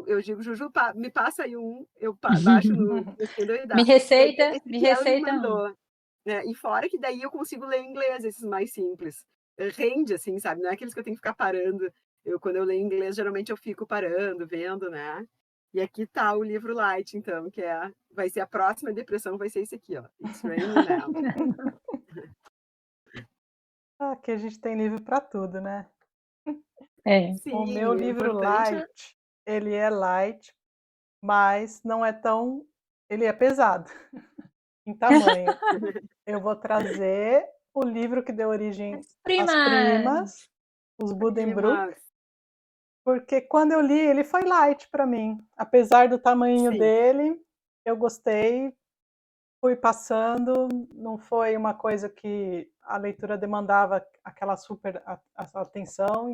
Eu digo, Juju, me passa aí eu baixo no Kindle e me dá. receita, Esse me que ela me receita um. mandou. Né? E fora que daí eu consigo ler em inglês, esses mais simples. Rende, assim, sabe? Não é aqueles que eu tenho que ficar parando. Quando eu leio em inglês, geralmente eu fico parando, vendo, né? E aqui tá o livro light, então, vai ser a próxima depressão, vai ser esse aqui, ó. It's Raining Now. Aqui a gente tem livro para tudo, né? É. O meu Sim, o livro importante é... light, ele é light, mas não é tão. Ele é pesado em tamanho. Eu vou trazer o livro que deu origem As às primas, primas! os Buddenbrook, Mas, porque quando eu li, ele foi light para mim. Apesar do tamanho sim. dele, eu gostei, fui passando, não foi uma coisa que a leitura demandava aquela super atenção.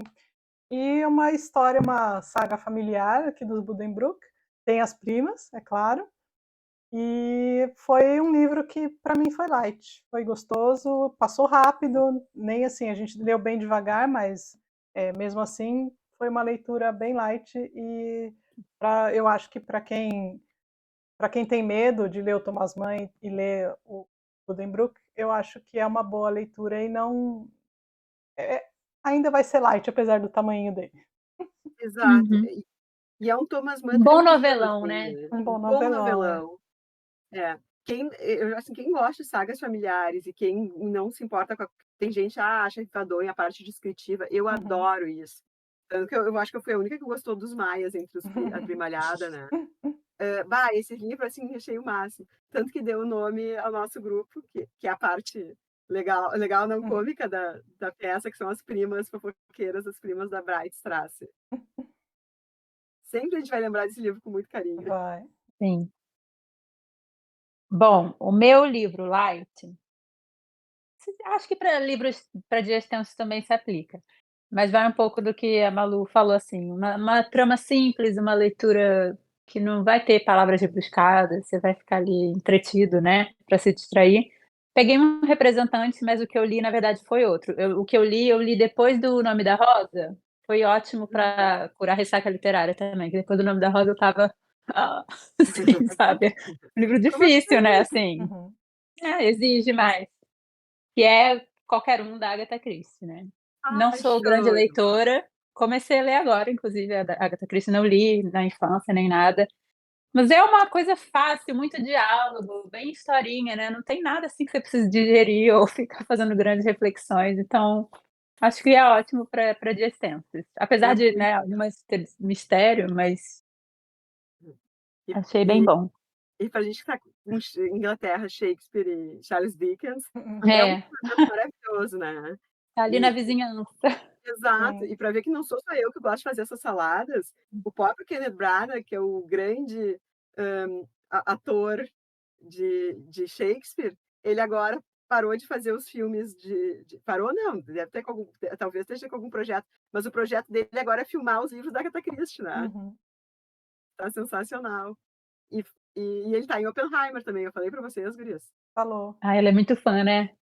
E uma história, uma saga familiar aqui dos Buddenbrook. Tem as primas, é claro. E foi um livro que para mim foi light, foi gostoso, passou rápido, nem assim, a gente leu bem devagar, mas mesmo assim foi uma leitura bem light e eu acho que para quem tem medo de ler o Thomas Mann e ler o Buddenbrook, eu acho que é uma boa leitura e não é, ainda vai ser light, apesar do tamanho dele. Exato. Uhum. E é um Thomas Mann Bom tranquilo, novelão, assim, né? né? Um Um bom bom novelão, novelão. É. Quem gosta de sagas familiares e quem não se importa com tem gente acha enfadonha a parte descritiva. Eu Uhum. adoro isso. Tanto que eu acho que eu fui a única que gostou dos maias entre a primalhada, né? Esse livro, assim, achei o máximo. Tanto que deu o nome ao nosso grupo, que é a parte legal não cômica da peça, que são as primas fofoqueiras, as primas da Bright Strasse. Sempre a gente vai lembrar desse livro com muito carinho. Vai. Sim. Bom, o meu livro light, acho que para livros para dias tensos também se aplica, mas vai um pouco do que a Malu falou, assim, uma trama simples, uma leitura que não vai ter palavras rebuscadas, você vai ficar ali entretido, né, para se distrair. Peguei um representante, mas o que eu li na verdade foi outro. O que eu li depois do Nome da Rosa, foi ótimo para curar ressaca literária também, que depois do Nome da Rosa eu estava, assim, sabe, um livro Como difícil, né, assim? assim, Uhum. exige mais. Que é Qualquer Um, da Agatha Christie, né. Não Ai, sou grande show! leitora, comecei a ler agora, inclusive a da Agatha Christie, não li na infância nem nada, mas é uma coisa fácil, muito diálogo, bem historinha, né, não tem nada, assim, que você precise digerir ou ficar fazendo grandes reflexões, então acho que é ótimo para dias tensos. Apesar É de, muito. né, algumas ter mistério, mas E, achei bem e, bom. e pra gente que tá com Inglaterra, Shakespeare e Charles Dickens, Uhum. é um É, projeto maravilhoso, né? tá ali na E, vizinhança. exato, Sim. e para ver que não sou só eu que gosto de fazer essas saladas, o próprio Kenneth Branagh, que é o grande ator de Shakespeare, ele agora parou de fazer os filmes parou não, deve ter talvez esteja com algum projeto, mas o projeto dele agora é filmar os livros da Agatha Christie, né? Uhum. Tá sensacional. E, e ele tá em Oppenheimer também, eu falei para vocês, gurias. Falou. Ah, ela é muito fã, né.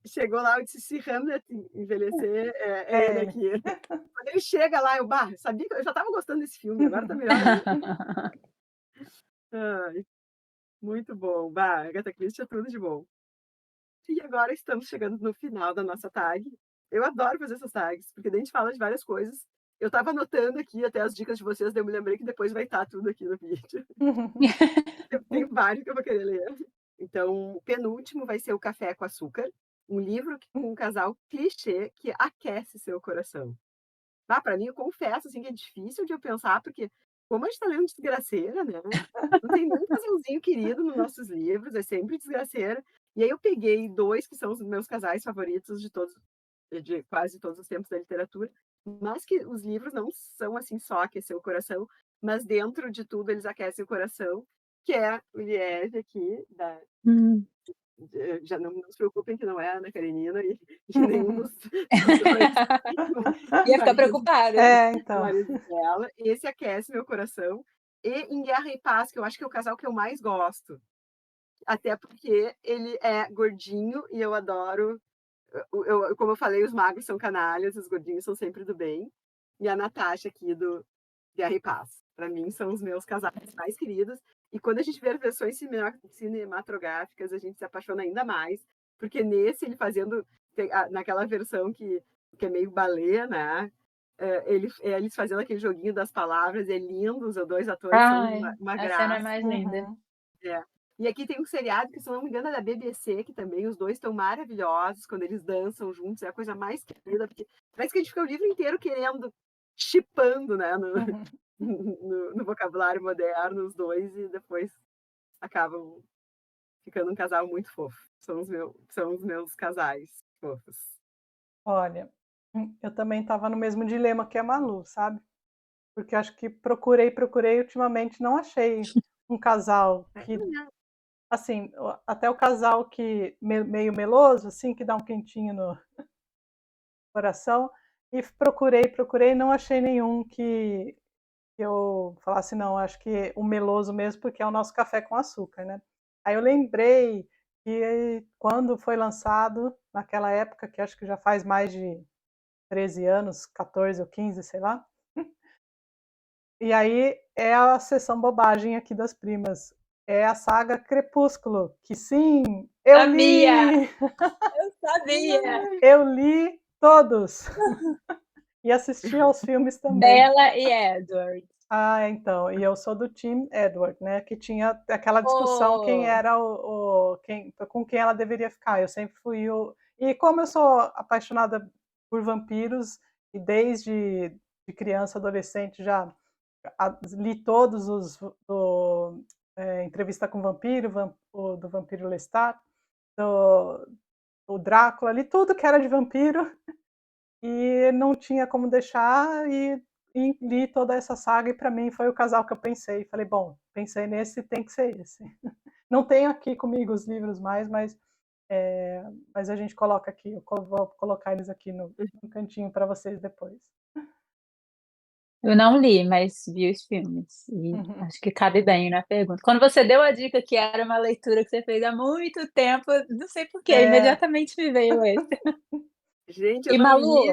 Chegou lá, eu disse, se Hamlet envelhecer, é É ele ele. aqui. Quando ele chega lá, sabia que eu já estava gostando desse filme, agora tá melhor ainda. Ai, muito bom. Agatha Christie é tudo de bom. E agora estamos chegando no final da nossa tag. Eu adoro fazer essas tags, porque daí a gente fala de várias coisas. Eu estava anotando aqui até as dicas de vocês, daí eu me lembrei que depois vai estar tudo aqui no vídeo. Eu tenho vários que eu vou querer ler. Então, o penúltimo vai ser O Café com Açúcar, um livro com um casal clichê que aquece seu coração. Para mim, eu confesso assim, que é difícil de eu pensar, porque como a gente está lendo desgraceira, né? Não tem nenhum casalzinho querido nos nossos livros, é sempre desgraceira. E aí eu peguei dois que são os meus casais favoritos de quase todos os tempos da literatura, mas que os livros não são assim só aquecer o coração, mas dentro de tudo eles aquecem o coração, que é o Liege aqui, Hum. já não se preocupem que não é a Ana Karenina e nenhum dos dois Ia ficar maridos, preocupada. É, então. maridos dela. Esse aquece meu coração. E Em Guerra e Paz, que eu acho que é o casal que eu mais gosto. Até porque ele é gordinho e eu adoro. Como eu falei, os magros são canalhas, os gordinhos são sempre do bem. E a Natasha aqui do Guerra e Paz. Para mim, são os meus casais mais queridos. E quando a gente vê versões cinematográficas, a gente se apaixona ainda mais. Porque nesse, ele fazendo. Naquela versão que é meio balé, né? Eles fazendo aquele joguinho das palavras, é lindo. Os dois atores são Ai, uma a cena é graça. mais linda. Uhum. É. E aqui tem um seriado que, se não me engano, é da BBC, que também os dois estão maravilhosos quando eles dançam juntos. É a coisa mais querida, porque parece que a gente fica o livro inteiro querendo, chipando, né, no, Uhum. no vocabulário moderno, os dois, e depois acabam ficando um casal muito fofo. São os meus casais fofos. Olha, eu também estava no mesmo dilema que a Malu, sabe? Porque eu acho que procurei, ultimamente não achei um casal que, assim, até o casal que meio meloso, assim, que dá um quentinho no coração, e procurei, não achei nenhum que eu falasse: "Não, acho que o meloso mesmo", porque é o nosso café com açúcar, né. Aí eu lembrei que quando foi lançado, naquela época, que acho que já faz mais de 13 anos, 14 ou 15, sei lá, E aí é a sessão bobagem aqui das primas. É a saga Crepúsculo, que sim, eu Sabia! li! Eu sabia! Eu li todos! E assisti aos filmes também. Bella e Edward. Então, e eu sou do Team Edward, né? Que tinha aquela discussão quem Oh, era com quem ela deveria ficar. Eu sempre fui o. E como eu sou apaixonada por vampiros, e desde de criança, adolescente, já li todos os do Entrevista com o Vampiro, do Vampiro Lestat, do Drácula, li tudo que era de vampiro e não tinha como deixar e li toda essa saga e para mim foi o casal que eu pensei. Falei, bom, pensei nesse, tem que ser esse. Não tenho aqui comigo os livros mais, mas a gente coloca aqui, vou colocar eles aqui no cantinho para vocês depois. eu não li, mas vi os filmes e acho que cabe bem na pergunta. Quando você deu a dica que era uma leitura que você fez há muito tempo, não sei por quê, imediatamente me veio esse. Gente, eu E não li, Malu,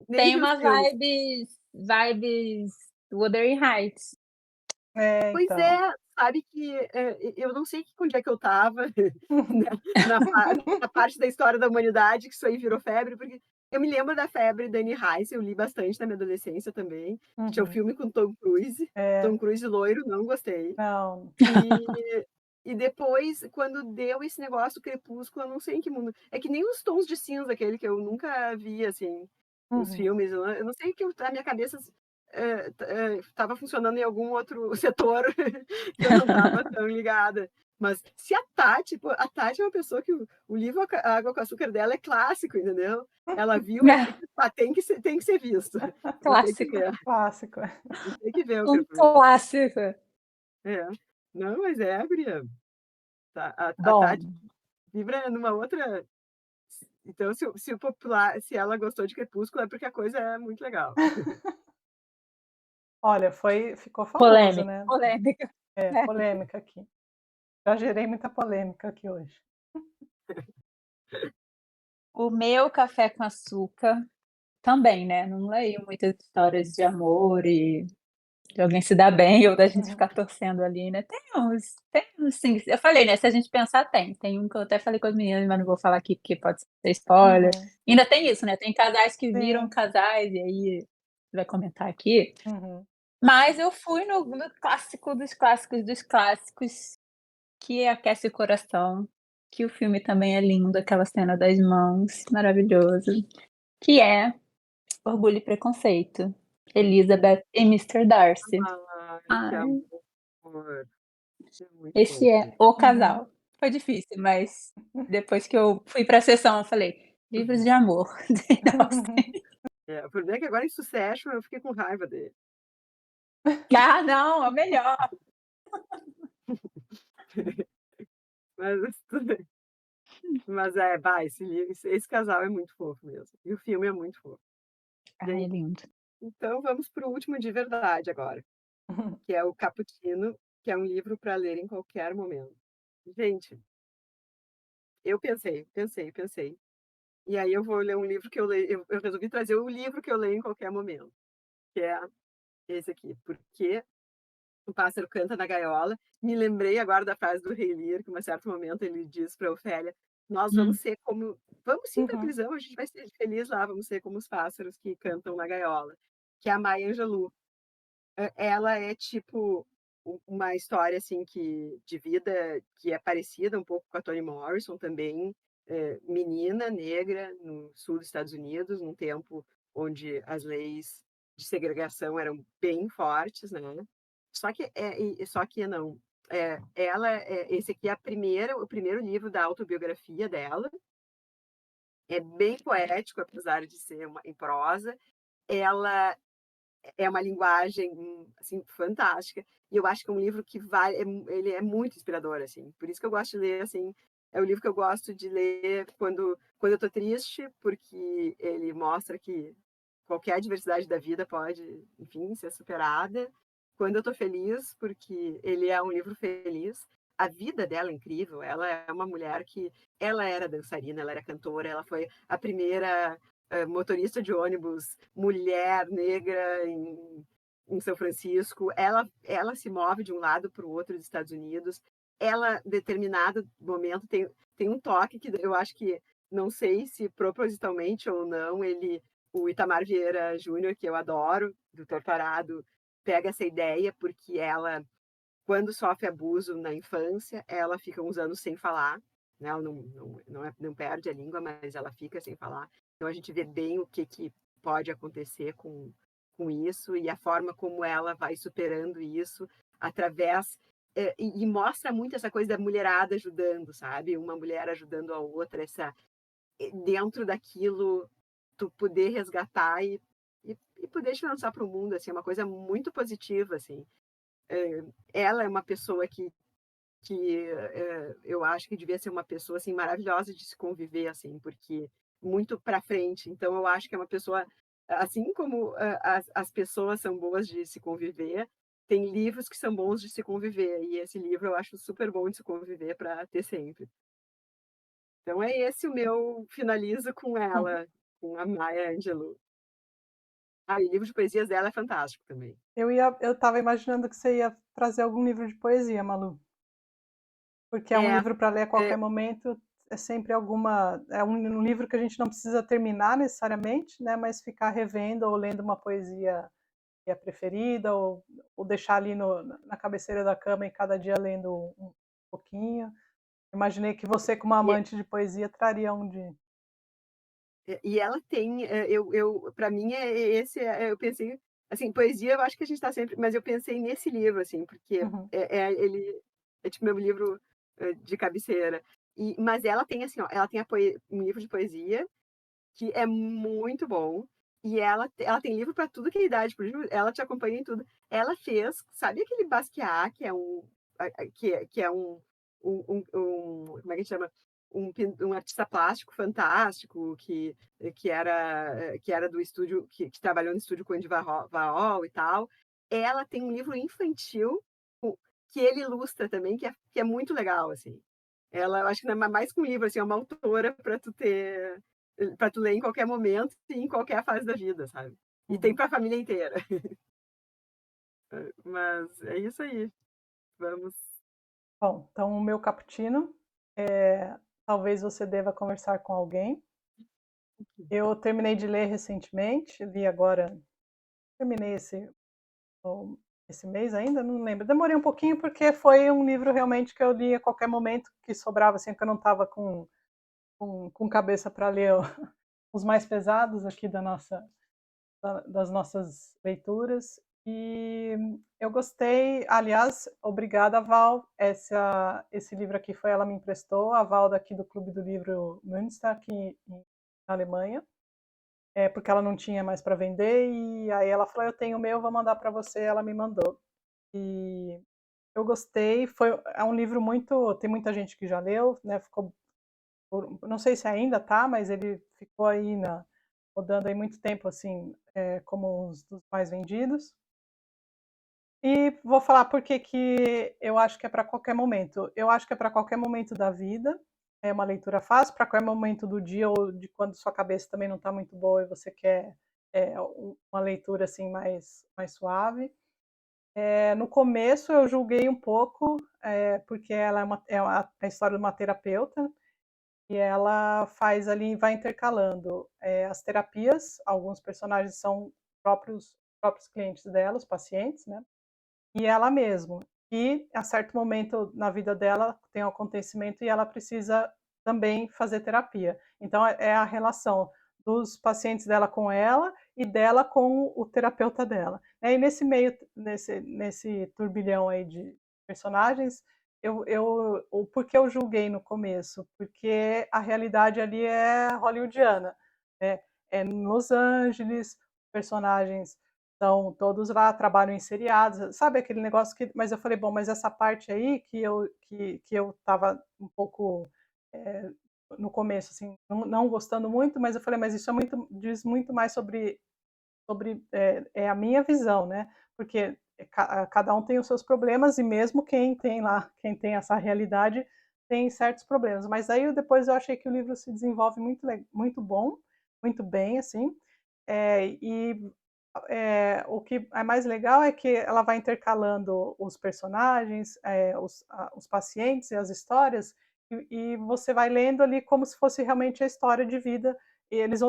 nem tem vi os uma filmes. vibes Wuthering Heights. Pois Então. é, sabe que eu não sei onde é que eu estava na parte da história da humanidade que isso aí virou febre, porque eu me lembro da febre Dani Rice, eu li bastante na minha adolescência também, que tinha o filme com Tom Cruise loiro, não gostei. Não. E depois, quando deu esse negócio Crepúsculo, eu não sei em que mundo. É que nem os Tons de Cinza, aquele que eu nunca vi, assim, os filmes. Eu não sei que a minha cabeça estava funcionando em algum outro setor que eu não estava tão ligada. Mas se a Tati é uma pessoa que o livro A Água com Açúcar dela é clássico, entendeu? Ela viu e disse, tem que ser visto. Vou ter que Clássico. ver, Clássico. vou ter que ver o Um Crepúsculo. clássico. É. Não, mas é, guria. A Bom, Tati vibra numa outra. Então, se o popular, se ela gostou de Crepúsculo, é porque a coisa é muito legal. Olha, ficou famoso, polêmica, né? polêmica. Polêmica aqui. Já gerei muita polêmica aqui hoje. O meu Café com Açúcar também, né, não leio muitas histórias de amor e de alguém se dar bem ou da gente ficar torcendo ali, né. Tem uns sim, eu falei, né, se a gente pensar tem um que eu até falei com as meninas, mas não vou falar aqui porque pode ser spoiler. Uhum. Ainda tem isso, né, tem casais que viram Sim. casais e aí vai comentar aqui. Uhum. Mas eu fui no clássico dos clássicos dos clássicos, que aquece o coração, que o filme também é lindo, aquela cena das mãos, maravilhoso, que é Orgulho e Preconceito, Elizabeth e Mister Darcy. Ai, que Ai, amor. É muito esse fofo. é o Uhum. casal. Foi difícil, mas depois que eu fui pra sessão eu falei: "Livros de amor", de Austen. O problema é que agora em Succession eu fiquei com raiva dele. Ah, não, é o melhor. Mas tudo bem. Mas esse casal é muito fofo mesmo. E o filme é muito fofo. Ai, é Gente, lindo. então vamos para o último de verdade agora, que é o Cappuccino, que é um livro para ler em qualquer momento. Gente, eu pensei. E aí eu vou ler um livro que eu leio. Eu resolvi trazer o livro que eu leio em qualquer momento, que é esse aqui. Porque o pássaro canta na gaiola. Me lembrei agora da frase do Rei Lear, que em um certo momento ele diz para Ofélia: nós vamos Hum. ser como. Vamos sim para a Uhum. prisão, a gente vai ser feliz lá, vamos ser como os pássaros que cantam na gaiola. Que é a Maya Angelou. Ela é tipo uma história assim que de vida que é parecida um pouco com a Toni Morrison também, menina negra no sul dos Estados Unidos, num tempo onde as leis de segregação eram bem fortes, né? Só que não. Esse aqui é o primeiro livro da autobiografia dela. É bem poético, apesar de ser em prosa. Ela é uma linguagem assim fantástica e eu acho que é um livro que ele é muito inspirador assim, por isso que eu gosto de ler assim, é o livro que eu gosto de ler quando eu tô triste, porque ele mostra que qualquer adversidade da vida pode, enfim, ser superada. Quando eu tô feliz, porque ele é um livro feliz. A vida dela é incrível, ela é uma mulher que ela era dançarina, ela era cantora, ela foi a primeira motorista de ônibus, mulher negra em São Francisco, ela se move de um lado para o outro dos Estados Unidos. Ela, em determinado momento, tem um toque que eu acho que, não sei se propositalmente ou não, o Itamar Vieira Júnior, que eu adoro, do Torturado, pega essa ideia porque ela, quando sofre abuso na infância, ela fica uns anos sem falar, né? Ela não perde a língua, mas ela fica sem falar. Então a gente vê bem o que pode acontecer com isso e a forma como ela vai superando isso através e mostra muito essa coisa da mulherada ajudando, sabe? Uma mulher ajudando a outra, dentro daquilo tu poder resgatar e poder te lançar para o mundo, assim, é uma coisa muito positiva, assim. Ela é uma pessoa que eu acho que devia ser uma pessoa assim maravilhosa de se conviver, assim, porque muito para frente. Então eu acho que é uma pessoa, assim como as pessoas são boas de se conviver, tem livros que são bons de se conviver, e esse livro eu acho super bom de se conviver para ter sempre. Então é esse o meu finalizo com Uhum. ela, com a Maya Angelou. Ah, e o livro de poesias dela é fantástico também. Eu estava imaginando que você ia trazer algum livro de poesia, Malu, porque é um É, livro para ler a qualquer é, momento, é sempre alguma, é um livro que a gente não precisa terminar necessariamente, né, mas ficar revendo ou lendo uma poesia que é preferida, ou deixar ali na cabeceira da cama e cada dia lendo um pouquinho. Imaginei que você, como e, amante de poesia, traria um de. e ela tem, para mim eu pensei, assim, poesia eu acho que a gente está sempre, mas eu pensei nesse livro, assim, porque Uhum. ele é tipo meu livro de cabeceira. Mas ela tem assim, ó, ela tem um livro de poesia que é muito bom. E ela tem livro para tudo que é idade, por exemplo, ela te acompanha em tudo. Ela fez, sabe aquele Basquiat, que é que é como é que chama? Um artista plástico fantástico que era do estúdio, que trabalhou no estúdio com Andy Warhol e tal. Ela tem um livro infantil que ele ilustra também, que é muito legal, assim. Ela, eu acho que não é mais que um livro, assim, é uma autora para tu ler em qualquer momento e em qualquer fase da vida, sabe? E tem Uhum. para a família inteira. Mas é isso aí. Vamos. Bom, então o meu cappuccino é talvez você deva conversar com alguém. Eu terminei de ler recentemente, li agora, terminei esse mês ainda, não lembro. Demorei um pouquinho porque foi um livro realmente que eu li a qualquer momento que sobrava, assim, que eu não estava com cabeça para ler os mais pesados aqui das nossas leituras. E eu gostei, aliás, obrigada, Val. Esse livro aqui foi ela me emprestou, a Val daqui do Clube do Livro Münster, aqui na Alemanha, porque ela não tinha mais para vender, e aí ela falou, eu tenho o meu, vou mandar para você, ela me mandou. E eu gostei, é um livro tem muita gente que já leu, né? Ficou, não sei se ainda tá, mas ele ficou aí rodando aí muito tempo, assim, como um dos mais vendidos. E vou falar por que eu acho que é para qualquer momento. Eu acho que é para qualquer momento da vida. É uma leitura fácil, para qualquer momento do dia ou de quando sua cabeça também não está muito boa e você quer uma leitura assim mais suave. No começo eu julguei um pouco, porque ela é a história de uma terapeuta e ela faz ali, vai intercalando as terapias. Alguns personagens são próprios clientes dela, os pacientes, né? E ela mesma. E a certo momento na vida dela tem um acontecimento e ela precisa também fazer terapia. Então é a relação dos pacientes dela com ela e dela com o terapeuta dela. E nesse meio, nesse turbilhão aí de personagens, o porquê eu julguei no começo? Porque a realidade ali é hollywoodiana, né? É em Los Angeles, personagens então, todos lá trabalham em seriados, sabe aquele negócio que. Mas eu falei, bom, mas essa parte aí que eu estava um pouco no começo, assim, não gostando muito, mas eu falei, mas isso diz muito mais sobre a minha visão, né? Porque cada um tem os seus problemas e mesmo quem tem essa realidade tem certos problemas. Mas aí depois eu achei que o livro se desenvolve muito bom, muito bem, assim, e o que é mais legal é que ela vai intercalando os personagens, os pacientes e as histórias, e você vai lendo ali como se fosse realmente a história de vida, e eles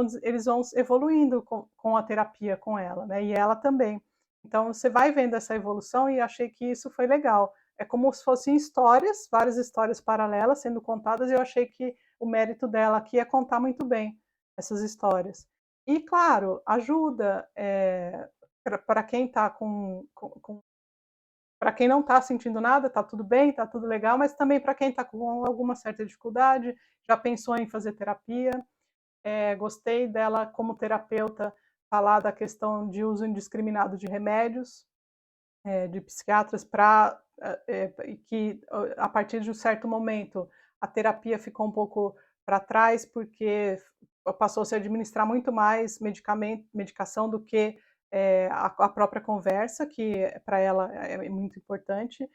vão evoluindo com a terapia com ela, né? E ela também. Então você vai vendo essa evolução e achei que isso foi legal. É como se fossem histórias, várias histórias paralelas sendo contadas, e eu achei que o mérito dela aqui é contar muito bem essas histórias. E, claro, ajuda para quem está para quem não está sentindo nada, está tudo bem, está tudo legal, mas também para quem está com alguma certa dificuldade, já pensou em fazer terapia. Gostei dela como terapeuta falar da questão de uso indiscriminado de remédios, de psiquiatras, para que a partir de um certo momento a terapia ficou um pouco para trás, porque passou a se administrar muito mais medicação do que a própria conversa, que para ela é muito importante.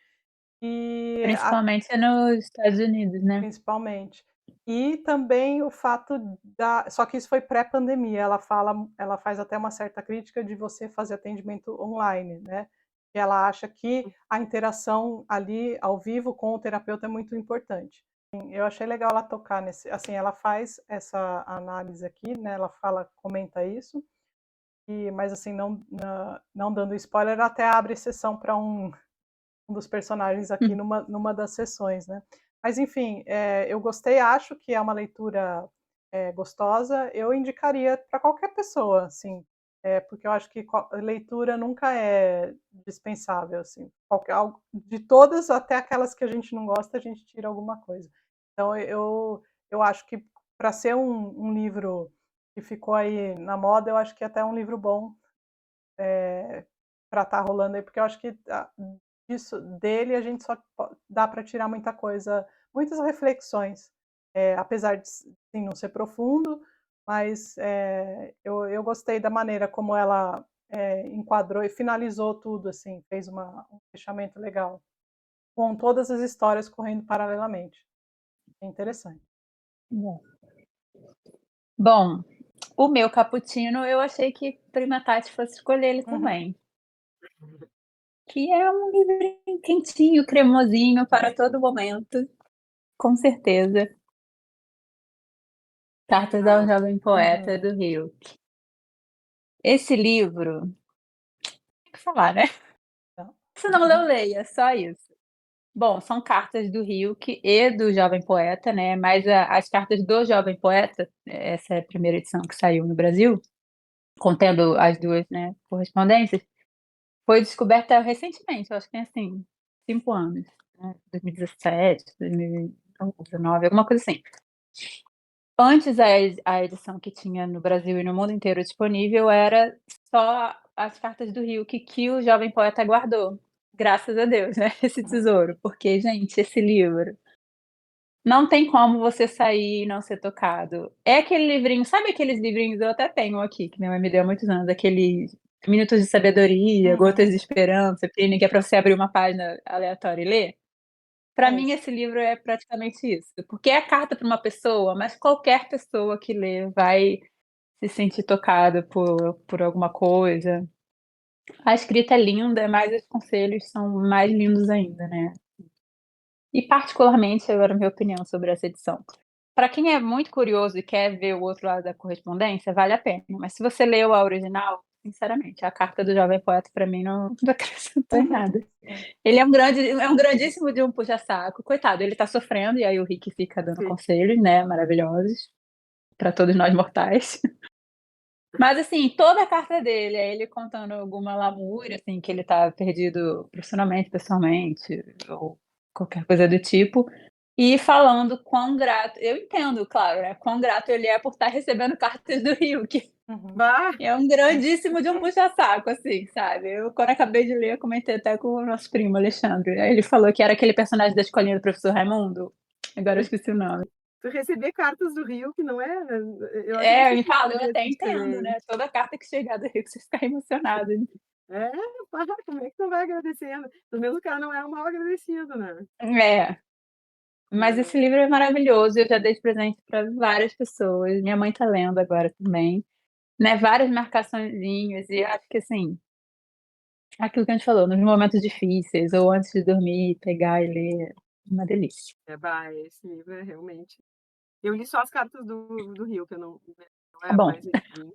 E Principalmente nos Estados Unidos, né? principalmente. E também o fato da. Só que isso foi pré-pandemia. Ela faz até uma certa crítica de você fazer atendimento online, né? E ela acha que a interação ali ao vivo com o terapeuta é muito importante. Eu achei legal ela tocar nesse. Assim, ela faz essa análise aqui, né? Ela comenta isso. Mas assim, não dando spoiler, ela até abre exceção para um dos personagens aqui numa das sessões, né? Mas enfim, eu gostei, acho que é uma leitura gostosa. Eu indicaria para qualquer pessoa, assim, porque eu acho que leitura nunca é dispensável, assim. De todas, até aquelas que a gente não gosta, a gente tira alguma coisa. Então eu acho que para ser um livro que ficou aí na moda, eu acho que é até um livro bom para estar rolando aí, porque eu acho que disso dele a gente só dá para tirar muita coisa, muitas reflexões, apesar de sim, não ser profundo, mas eu gostei da maneira como ela enquadrou e finalizou tudo, assim, fez um fechamento legal, com todas as histórias correndo paralelamente. É interessante. Bom, o meu cappuccino eu achei que Prima Tati fosse escolher ele Uhum. também. Que é um livrinho quentinho, cremosinho para todo momento, com certeza. Cartas ao Jovem Poeta do Rio. Esse livro, tem que falar, né? Então, Se não leu, leia, só isso. Bom, são cartas do Hilke e do Jovem Poeta, né? Mas as cartas do Jovem Poeta, essa é a primeira edição que saiu no Brasil, contendo as duas, né, correspondências, foi descoberta recentemente, eu acho que tem assim 5 anos, né? 2017, 2019, alguma coisa assim. Antes a edição que tinha no Brasil e no mundo inteiro disponível era só as cartas do Hilke que o Jovem Poeta guardou. Graças a Deus, né, esse tesouro, porque gente, esse livro não tem como você sair e não ser tocado. É aquele livrinho, sabe aqueles livrinhos, eu até tenho aqui, que minha mãe me deu há muitos anos, aqueles Minutos de Sabedoria, Gotas de Esperança, que é pra você abrir uma página aleatória e ler? Para mim esse livro é praticamente isso, porque é carta para uma pessoa, mas qualquer pessoa que lê vai se sentir tocada por alguma coisa. A escrita é linda, mas os conselhos são mais lindos ainda, né. E particularmente, agora minha opinião sobre essa edição, para quem é muito curioso e quer ver o outro lado da correspondência, vale a pena, mas se você leu a original, sinceramente, a carta do Jovem Poeta para mim não acrescentou em nada. Ele é um grandíssimo de um puxa-saco, coitado, ele tá sofrendo e aí o Rick fica dando Sim. conselhos, né, maravilhosos, para todos nós mortais. Mas assim, toda a carta dele é ele contando alguma lamúria, assim, que ele tá perdido profissionalmente, pessoalmente, ou qualquer coisa do tipo, e falando quão grato eu entendo, claro, né, quão grato ele é por estar recebendo cartas do Ryuk. Bah! É um grandíssimo de um puxa-saco, assim, sabe. Eu, quando acabei de ler, eu comentei até com o nosso primo Alexandre, aí ele falou que era aquele personagem da escolinha do professor Raimundo, agora eu esqueci o nome. Tu receber cartas do Rio, que não é, eu acho que Eu me falo, eu até entendo, diferente. né, toda carta que chegar do Ryuk você fica emocionado. É, pá, como é que tu vai agradecendo? Pelo menos o cara não é um mal agradecido, né. É, mas esse livro é maravilhoso, eu já dei de presente para várias pessoas, minha mãe tá lendo agora também. né, várias marcaçõezinhas e eu acho que, assim, aquilo que a gente falou, nos momentos difíceis ou antes de dormir, pegar e ler, uma delícia. Esse livro é realmente eu li só as cartas do Rio, que eu não Tá é bom. mais um livrinho.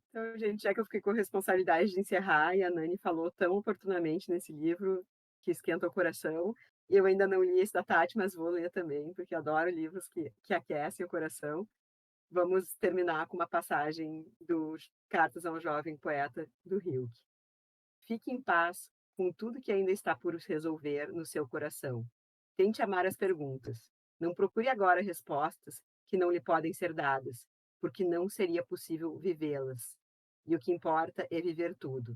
Então, gente, já que eu fiquei com a responsabilidade de encerrar e a Nani falou tão oportunamente nesse livro que esquenta o coração, e eu ainda não li esse da Tati, mas vou ler também, porque adoro livros que aquecem o coração. Vamos terminar com uma passagem do Cartas a um Jovem Poeta do Rio. Fique em paz com tudo que ainda está por resolver no seu coração. Tente amar as perguntas. Não procure agora respostas que não lhe podem ser dadas, porque não seria possível vivê-las. E o que importa é viver tudo.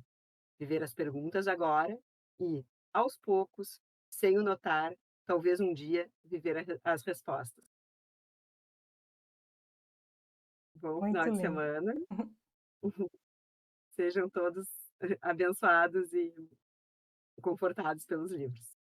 Viver as perguntas agora e, aos poucos, sem o notar, talvez um dia viver as respostas. Bom final Muito de lindo. semana. Sejam todos abençoados e confortados pelos livros.